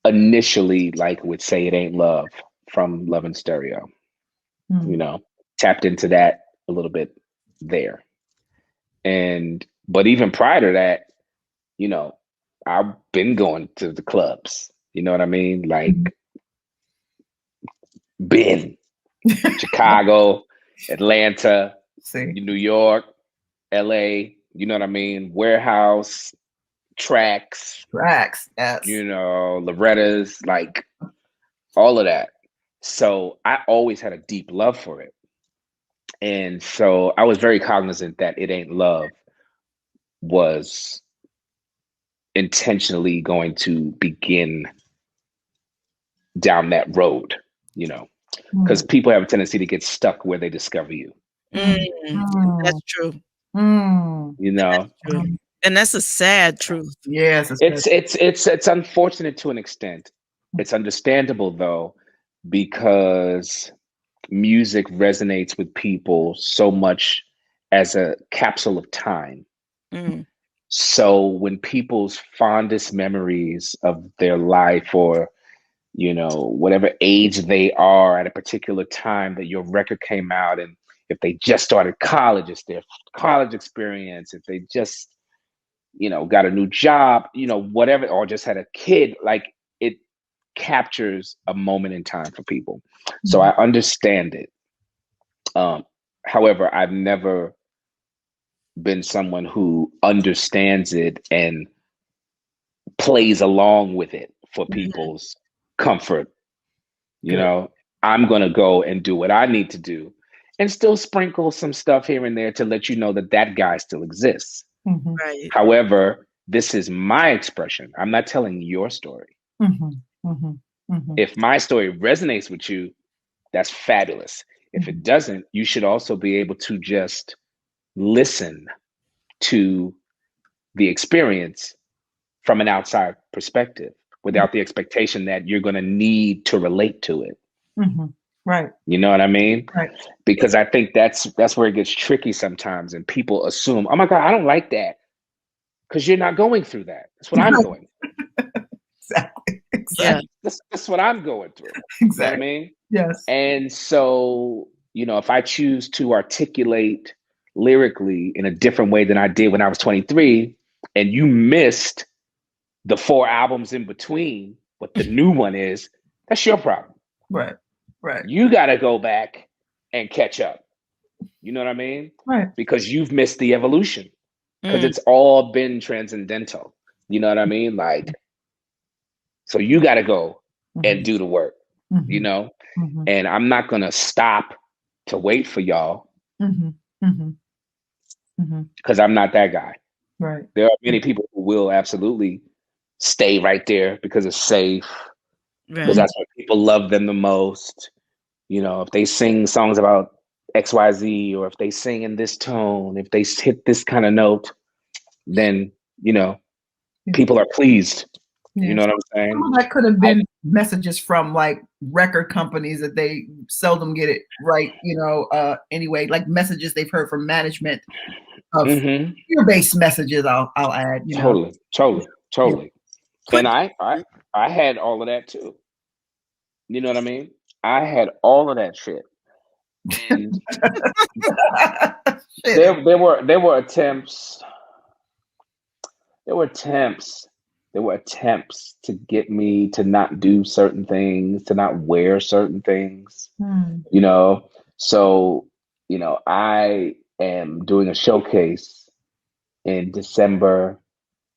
initially, like with Say It Ain't Love from Love and Stereo. You know, tapped into that a little bit there. But even prior to that, you know, I've been going to the clubs. You know what I mean? Like, been Chicago, Atlanta, New York, LA, you know what I mean? Warehouse, tracks, yes. you know, Loretta's, like all of that. So I always had a deep love for it. And so I was very cognizant that It Ain't Love was intentionally going to begin down that road, you know, because people have a tendency to get stuck where they discover you. That's true. You know, That's true. And that's a sad truth. Yes, it's unfortunate to an extent. It's understandable though, because music resonates with people so much as a capsule of time. So when people's fondest memories of their life, or you know, whatever age they are at a particular time that your record came out, and if they just started college, it's their college experience, if they just, you know, got a new job, you know, whatever, or just had a kid, like it captures a moment in time for people. So I understand it. However, I've never been someone who understands it and plays along with it for people's comfort. You know, I'm going to go and do what I need to do and still sprinkle some stuff here and there to let you know that that guy still exists. Right. However, this is my expression. I'm not telling your story. If my story resonates with you, that's fabulous. If it doesn't, you should also be able to just listen to the experience from an outside perspective without the expectation that you're going to need to relate to it. Right. You know what I mean? Right. Because I think that's where it gets tricky sometimes, and people assume, oh my God, I don't like that because you're not going through that. That's what I'm going through. Exactly. Yeah. That's what I'm going through. Exactly. You know what I mean? Yes. And so, you know, if I choose to articulate lyrically in a different way than I did when I was 23, and you missed the 4 albums in between, what the new one is, that's your problem. Right. Right. You got to go back and catch up. You know what I mean? Right. Because you've missed the evolution, because it's all been transcendental. You know what I mean? Like, so you got to go and do the work, you know? And I'm not going to stop to wait for y'all, because I'm not that guy. Right. There are many people who will absolutely stay right there because it's safe, because that's what people love them the most. You know, if they sing songs about XYZ, or if they sing in this tone, if they hit this kind of note, then, you know, people are pleased. You know what I'm saying? Some of that could have been messages from like record companies that they seldom get it right, you know, anyway, like messages they've heard from management of fear-based messages, I'll add, you know. Totally. And I had all of that too. You know what I mean? I had all of that shit. And there were attempts to get me to not do certain things, to not wear certain things, you know? So, you know, I am doing a showcase in December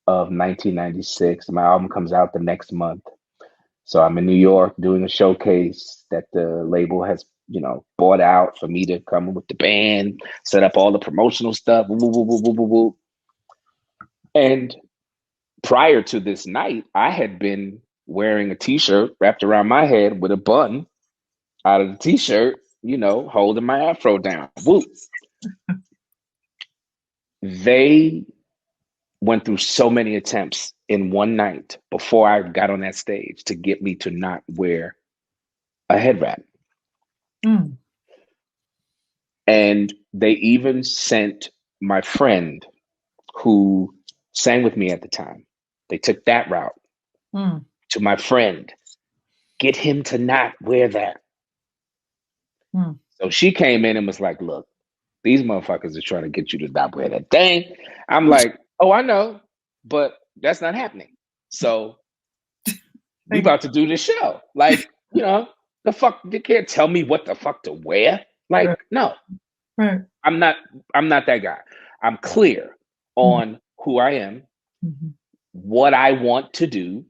of 1996. My album comes out the next month. So I'm in New York doing a showcase that the label has, you know, bought out for me to come with the band, set up all the promotional stuff. Woo, woo, woo, woo, woo, woo. And prior to this night, I had been wearing a t-shirt wrapped around my head with a bun out of the t-shirt, you know, holding my afro down. Woo. They went through so many attempts in one night before I got on that stage to get me to not wear a head wrap. And they even sent my friend who sang with me at the time. They took that route to my friend. Get him to not wear that. So she came in and was like, look, these motherfuckers are trying to get you to not wear that thing. I'm like, oh, I know, but that's not happening. So we about to do this show. Like, you know, the fuck, you can't tell me what the fuck to wear. Like, no. I'm not that guy. I'm clear on who I am, what I want to do.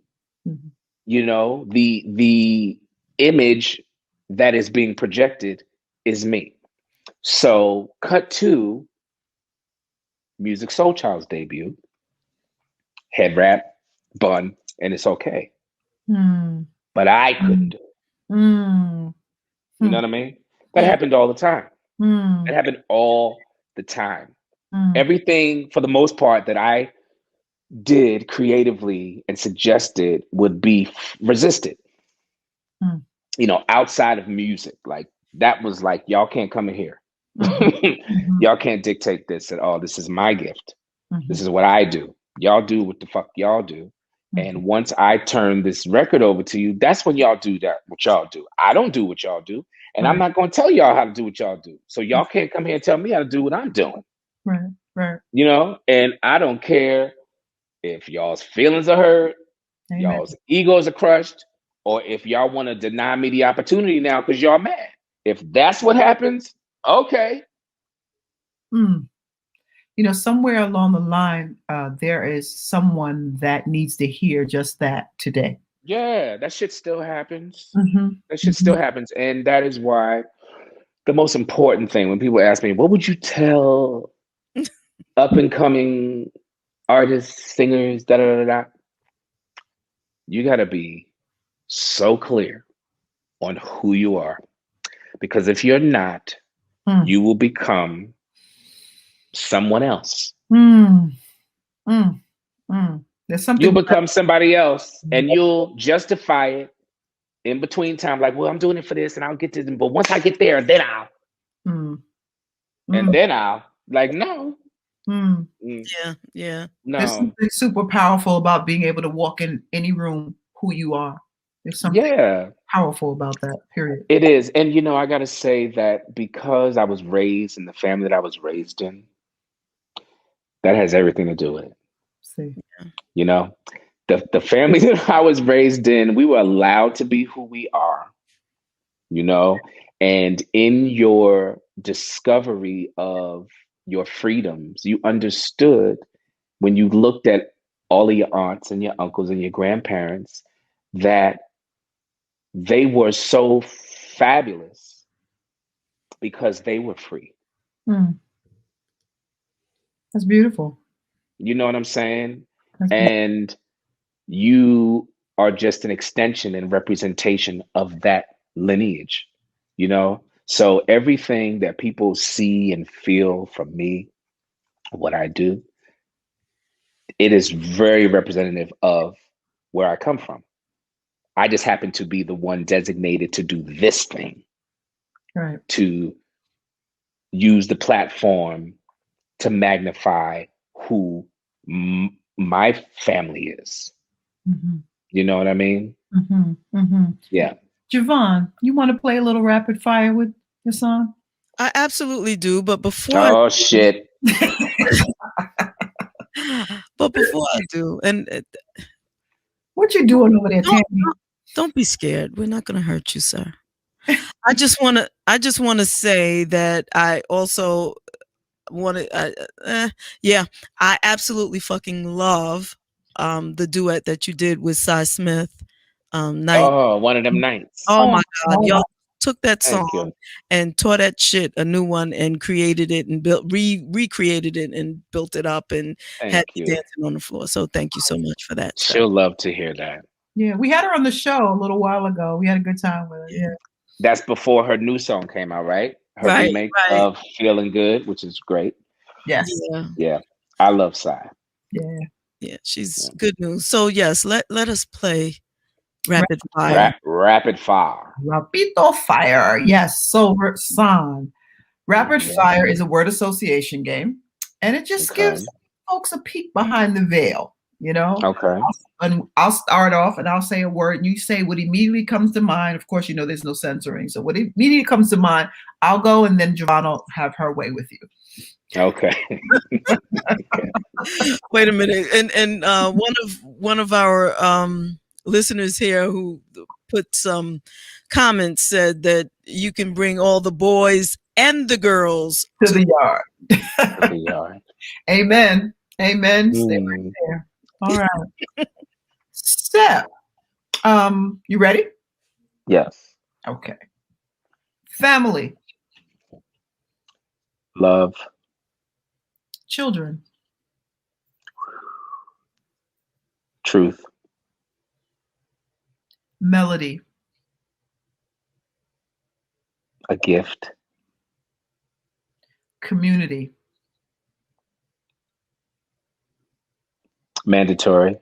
Mhm. You know, the image that is being projected is me. So cut to Music Soul Child's debut, head wrap, bun, and it's okay. Mm. But I couldn't do it. Mm. You know what I mean? That happened all the time. Mm. It happened all the time. Mm. Everything, for the most part, that I did creatively and suggested would be resisted. Mm. You know, outside of music, like that was like, y'all can't come in here. Mhm. Y'all can't dictate this at all. This is my gift. Mhm. This is what I do. Y'all do what the fuck y'all do. And once I turn this record over to you, that's when y'all do that, what y'all do. I don't do what y'all do. And I'm not going to tell y'all how to do what y'all do. So y'all can't come here and tell me how to do what I'm doing. Right, right. You know, and I don't care if y'all's feelings are hurt, Amen. y'all's egos are crushed, or if y'all want to deny me the opportunity now because y'all mad. If that's what happens, okay. Mm. You know, somewhere along the line, there is someone that needs to hear just that today. Yeah, that shit still happens. Mm-hmm. That shit still happens. And that is why the most important thing, when people ask me, what would you tell up and coming artists, singers, da da da da? You got to be so clear on who you are. Because if you're not, you will become someone else. Mm. Mm. Mm. There's something You'll become somebody else and you'll justify it in between time, like, well, I'm doing it for this and I'll get to them. But once I get there, then I'll. Mm. And then I'll. Like, no. Mm. Yeah. No. There's something super powerful about being able to walk in any room who you are. There's something powerful about that, period. It is. And, you know, I got to say that because I was raised in the family that I was raised in, that has everything to do with it. See. You know, the family that I was raised in, we were allowed to be who we are, you know, and in your discovery of your freedoms, you understood when you looked at all of your aunts and your uncles and your grandparents that they were so fabulous because they were free. Mm. That's beautiful. You know what I'm saying? And you are just an extension and representation of that lineage, you know? So everything that people see and feel from me, what I do, it is very representative of where I come from. I just happen to be the one designated to do this thing, right? To use the platform to magnify who my family is. Mm-hmm. You know what I mean? Mm-hmm. Mm-hmm. Yeah. JaVonne, you want to play a little rapid fire with your song? I absolutely do, but before Oh shit. But before I do, and what you doing over there, Tammy? Don't be scared. We're not going to hurt you, sir. I just want to say that I also want to. I absolutely fucking love the duet that you did with Cy Smith. Night. Oh, one of them nights. Oh my God, y'all took that Thank song you. and tore that shit a new one and created it and recreated it and built it up and had me dancing on the floor. So thank you so much for that. She'll love to hear that. Yeah, we had her on the show a little while ago. We had a good time with her. Yeah. That's before her new song came out, right? Her remake of Feeling Good, which is great. Yes. Yeah. I love Cy. Yeah, she's good news. So yes, let us play Rapid Fire. Rapid Fire. Rapid Fire. Yes. So Rahsaan. Rapid Fire is a word association game, and it just gives folks a peek behind the veil. You know, okay. I'll start off and I'll say a word, and you say what immediately comes to mind. Of course, you know there's no censoring, so what immediately comes to mind, I'll go, and then JaVonne will have her way with you. Okay. Wait a minute, and one of our listeners here who put some comments said that you can bring all the boys and the girls to the yard. To the yard. Amen. Amen. Stay right there. All right. So, you ready? Yes. Okay. Family. Love. Children. Truth. Melody. A gift. Community. Mandatory.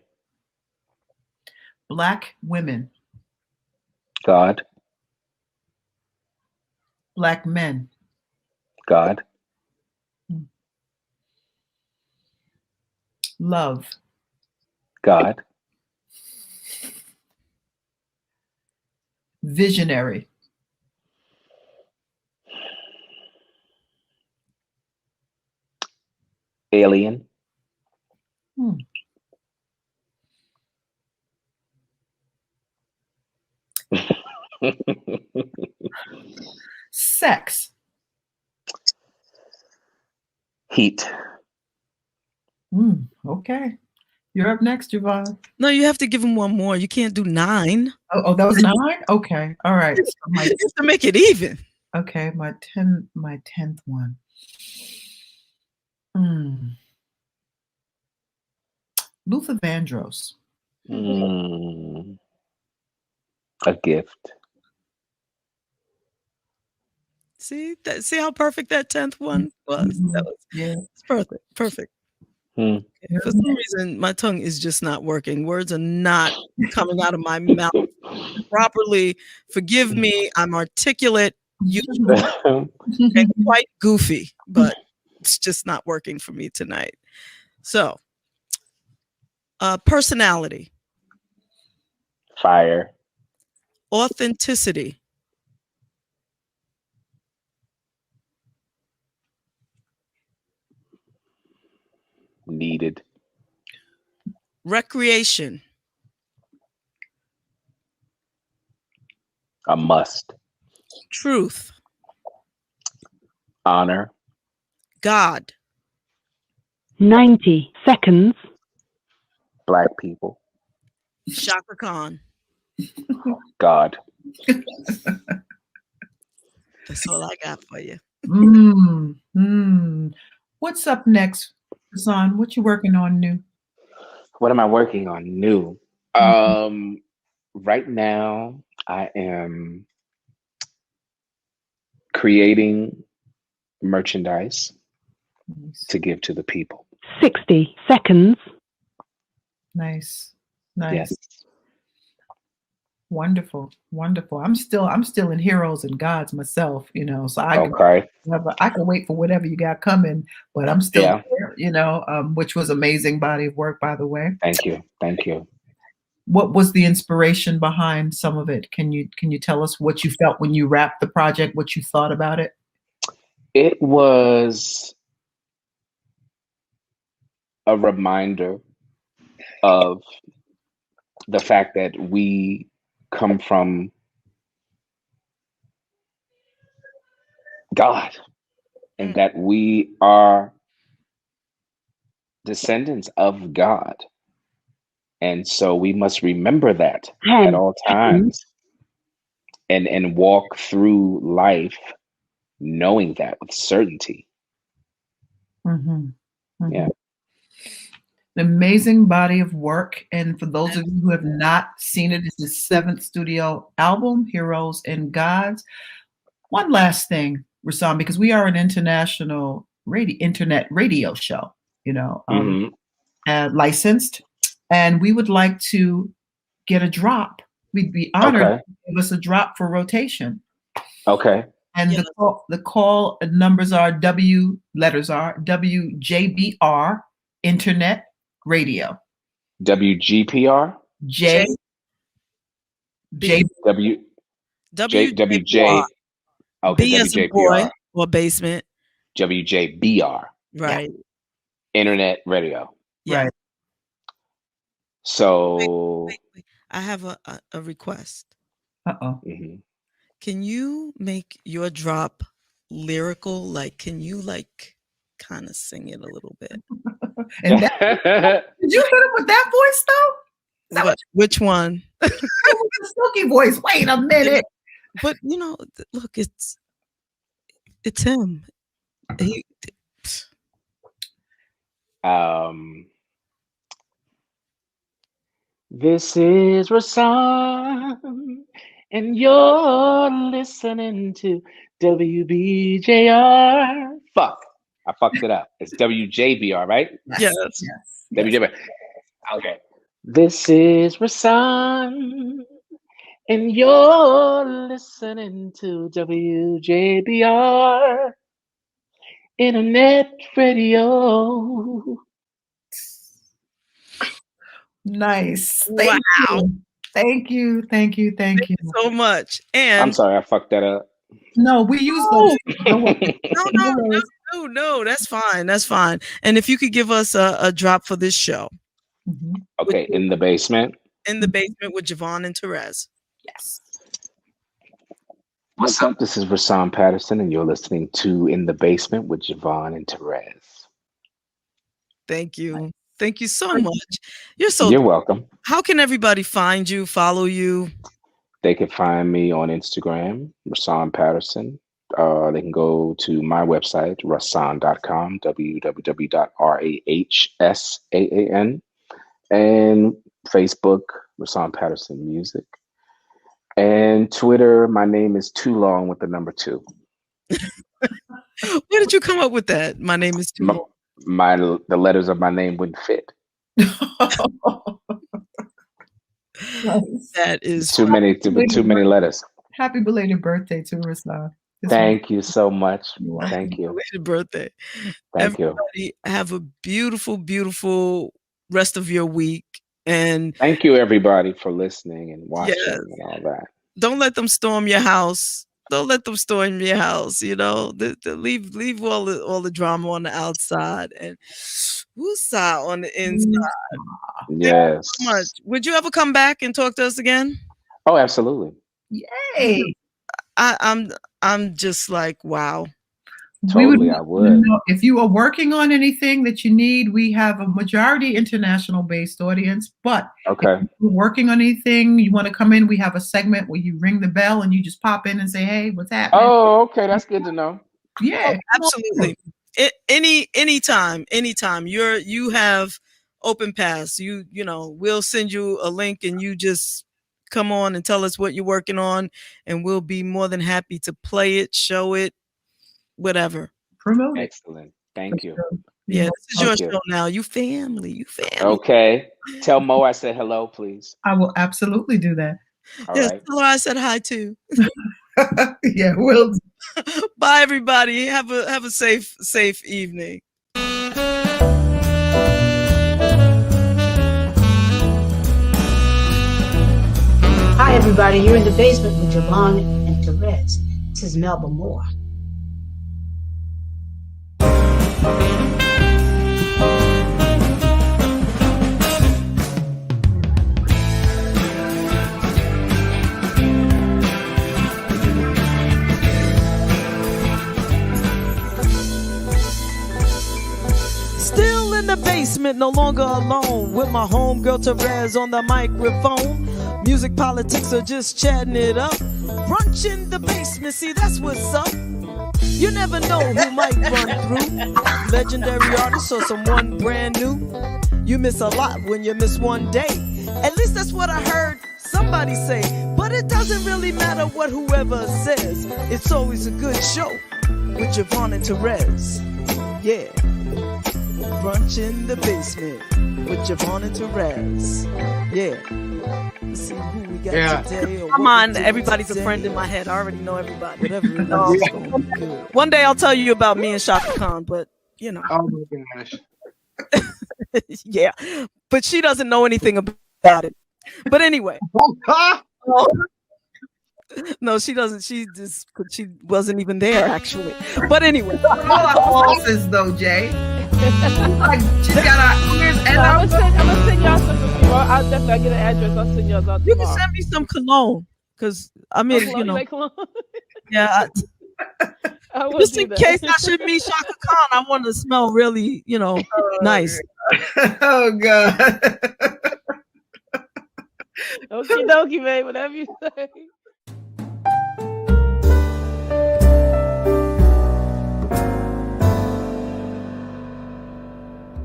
Black women. God. Black men. God. Love. God. Visionary. Alien. Sex. Heat. Okay. You're up next, JaVonne. No, you have to give him one more. You can't do 9. Oh, that was 9? Okay. All right. So You have to make it even. Okay, my 10th one. Luther Vandross. A gift. See how perfect that 10th one was? That was it's perfect. Perfect. Okay, for some reason, my tongue is just not working. Words are not coming out of my mouth properly. Forgive me. I'm articulate, and quite goofy, but it's just not working for me tonight. So, personality. Fire. Authenticity. Needed. Recreation. A must. Truth. Honor. God. 90 seconds. Black people. Shaka Khan. God. That's all I got for you. What's up next, Rahsaan? What you working on new? What am I working on new? Right now, I am creating merchandise to give to the people. 60 seconds. Nice. Yes. Wonderful. I'm still in Heroes and Gods myself, so I can wait for whatever you got coming, but I'm still there, which was amazing body of work, by the way. Thank you. What was the inspiration behind some of it? Can you tell us what you felt when you wrapped the project, what you thought about it? It was a reminder of the fact that we come from God and that we are descendants of God. And so we must remember that at all times and walk through life knowing that with certainty. Yeah. An amazing body of work. And for those of you who have not seen it, it's his 7th studio album, Heroes and Gods. One last thing, Rahsaan, because we are an international internet radio show, licensed, and we would like to get a drop. We'd be honored to give us a drop for rotation. Okay. And the call numbers are WJBR Internet Radio. WGPR? WJ. Okay, B as a boy or basement. WJBR. Right. Internet radio. Yeah. Right. So wait. I have a request. Mm-hmm. Can you make your drop lyrical? Like, can you kind of sing it a little bit. And did you hit him with that voice though? Which one? The silky voice. Wait a minute. But look, it's him. This is Rahsaan, and you're listening to WBJR. Fuck, I fucked it up. It's WJBR, right? Yes. WJBR. Okay. This is Rahsaan, and you're listening to WJBR Internet Radio. Nice. Thank you so much. And I'm sorry, I fucked that up. No, we use those. No, that's fine. That's fine. And if you could give us a drop for this show. Okay, In the Basement. In the Basement with JaVonne and Terez. Yes. What's up? This is Rahsaan Patterson, and you're listening to In the Basement with JaVonne and Terez. Thank you. Thank you so much. You're welcome. How can everybody find you, follow you? They can find me on Instagram, Rahsaan Patterson. They can go to my website, rahsaan.com, www.rahsaan, and Facebook, Rahsaan Patterson Music. And Twitter, my name is too long with the number 2. Where did you come up with that? My name is too long. The letters of my name wouldn't fit. That is too many letters. Happy belated birthday to Rahsaan. Thank you so much. Thank you. Belated birthday. Thank you. Everybody have a beautiful, beautiful rest of your week. And thank you everybody for listening and watching and all that. Don't let them storm your house. Don't let them storm your house. Leave all the drama on the outside and woosah on the inside. Yes. Thank you so much. Would you ever come back and talk to us again? Oh, absolutely. Yay. I'm just like, wow. Totally, I would. If you are working on anything that you need, we have a majority international based audience. But if you're working on anything, you want to come in, we have a segment where you ring the bell and you just pop in and say, hey, what's happening? Oh, okay. That's good to know. Yeah, absolutely. Anytime you have open pass. We'll send you a link and you just come on and tell us what you're working on, and we'll be more than happy to play it, show it, whatever. Promote. Excellent. Thank you. Yeah, this is your show now. You family. Okay. Tell Mo I said hello, please. I will absolutely do that. All yes, right. tell her I said hi too. Yeah, we'll. Bye, everybody. Have a safe evening. Hi, everybody. You're in the basement with JaVonne and Terez. This is Melba Moore. Still in the basement, no longer alone, with my homegirl Terez on the microphone. Music politics are just chatting it up. Brunch in the basement, see that's what's up. You never know who might run through. Legendary artist or someone brand new. You miss a lot when you miss one day. At least that's what I heard somebody say. But it doesn't really matter what whoever says. It's always a good show with JaVonne and Terez. Yeah. Brunch in the basement with JaVonne and Terez. Yeah. Let's see who we got today. Come on, everybody's a friend in my head. I already know everybody. Whatever it is, it's gonna be good. One day I'll tell you about me and Shaka Khan, but Oh my gosh. yeah. But she doesn't know anything about it. But anyway. No, she doesn't. She wasn't even there actually. But anyway. Bosses though, Jay. Like she's got our ears and I'm gonna send y'all some perfume. I'll definitely get an address. I'll send y'all out. You can send me some cologne, because I mean, cologne, you know, you make cologne? yeah. I Just in case I should meet Shaka Khan, I want to smell really, nice. Oh God. Okie dokie, babe. Whatever you say.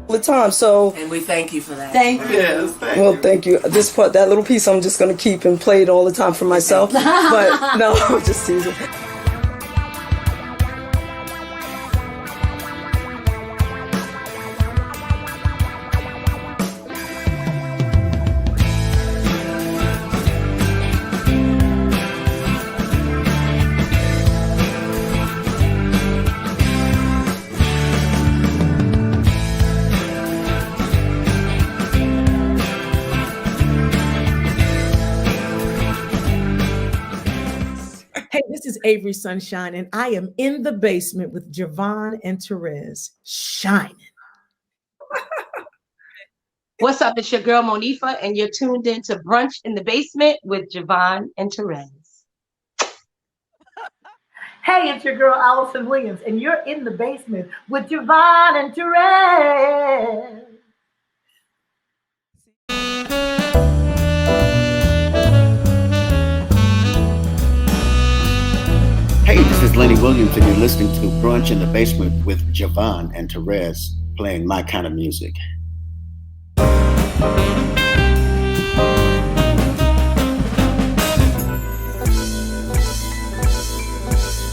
The time, so and we thank you for that. Thank you. Yes, thank you. This part, that little piece, I'm just gonna keep and play it all the time for myself. But no, I'm just teasing. This is Avery Sunshine, and I am in the basement with JaVonne and Terez, shining. What's up? It's your girl Monifa, and you're tuned in to Brunch in the Basement with JaVonne and Terez. Hey, it's your girl Allison Williams, and you're in the basement with JaVonne and Terez. Hey, this is Lenny Williams, and you're listening to Brunch in the Basement with JaVonne and Terez, playing my kind of music.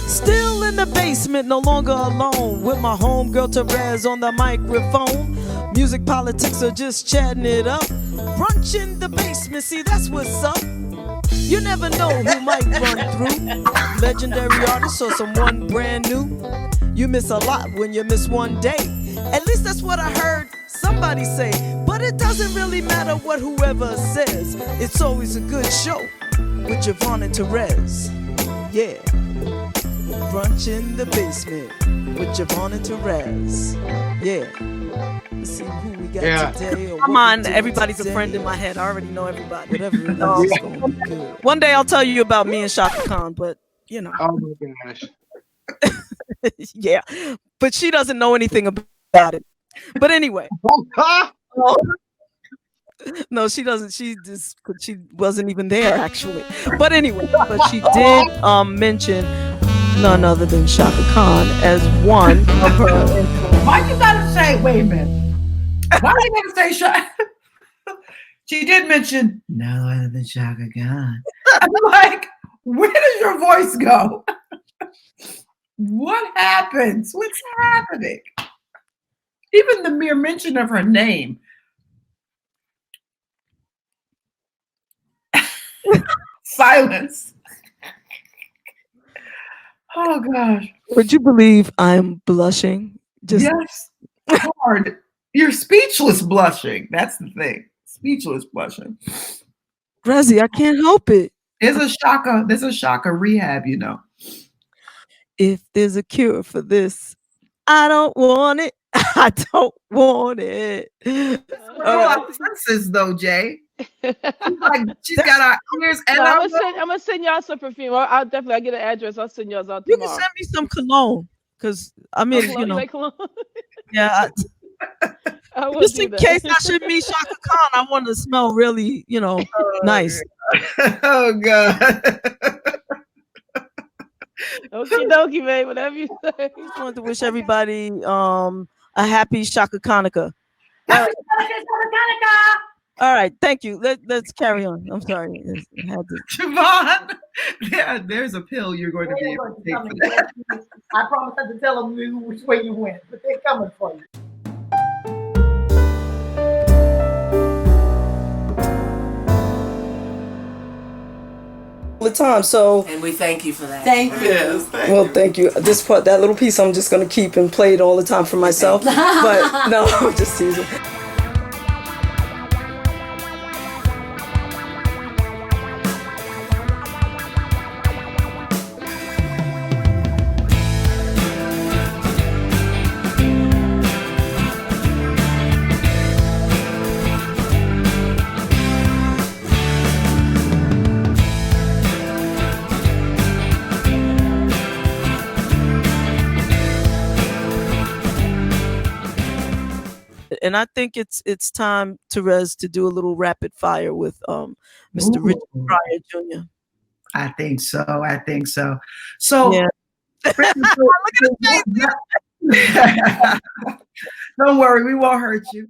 Still in the basement, no longer alone, with my homegirl Terez on the microphone. Music politics are just chatting it up. Brunch in the basement, see that's what's up. You never know who might run through. Legendary artist or someone brand new. You miss a lot when you miss one day. At least that's what I heard somebody say. But it doesn't really matter what whoever says. It's always a good show with JaVonne and Terez. Yeah. Brunch in the basement with JaVonne and Terez. Yeah. Let's see who we got today. Come on, everybody's a friend in my head. I already know everybody. Whatever it is, it's gonna be good. One day I'll tell you about me and Shaka Khan, but you know. Oh my gosh. Yeah, but she doesn't know anything about it. But anyway. No, she doesn't. She wasn't even there actually. But anyway, but she did mention none other than Shaka Khan as one of her influences. Why you gotta say, wait a minute? Why you gotta say Shaka? She did mention no other than Shaka Khan. I'm like, where does your voice go? What happens? What's happening? Even the mere mention of her name. Silence. Oh gosh. Would you believe I'm blushing? Yes. Hard. You're speechless blushing. That's the thing. Speechless blushing. Grazi, I can't help it. There's a Shaka rehab, you know. If there's a cure for this, I don't want it. I don't want it. Our senses, though, Jay. She's got our ears and I'm gonna send y'all some perfume. I'll definitely get an address. I'll send y'all out tomorrow. You can send me some cologne, because I mean, you know. Yeah. Just in case I should meet Shaka Khan, I want to smell really, nice. Oh God. Okie dokie, babe. Whatever you say. Just wanted to wish everybody a happy Shaka Hanukkah. All right, thank you. Let's carry on. I'm sorry. JaVonne, there's a pill you're going to be able to take for that. I promise not to tell them which way you went, but they're coming for you. The time, so and we thank you for that. Thank you. Yes, thank you. This part, that little piece, I'm just gonna keep and play it all the time for myself. But no, I'm just teasing. and I think it's time, Terez, to do a little rapid fire with Mr. Richard Pryor Jr. I think so. I think so. So yeah. Don't worry, we won't hurt you.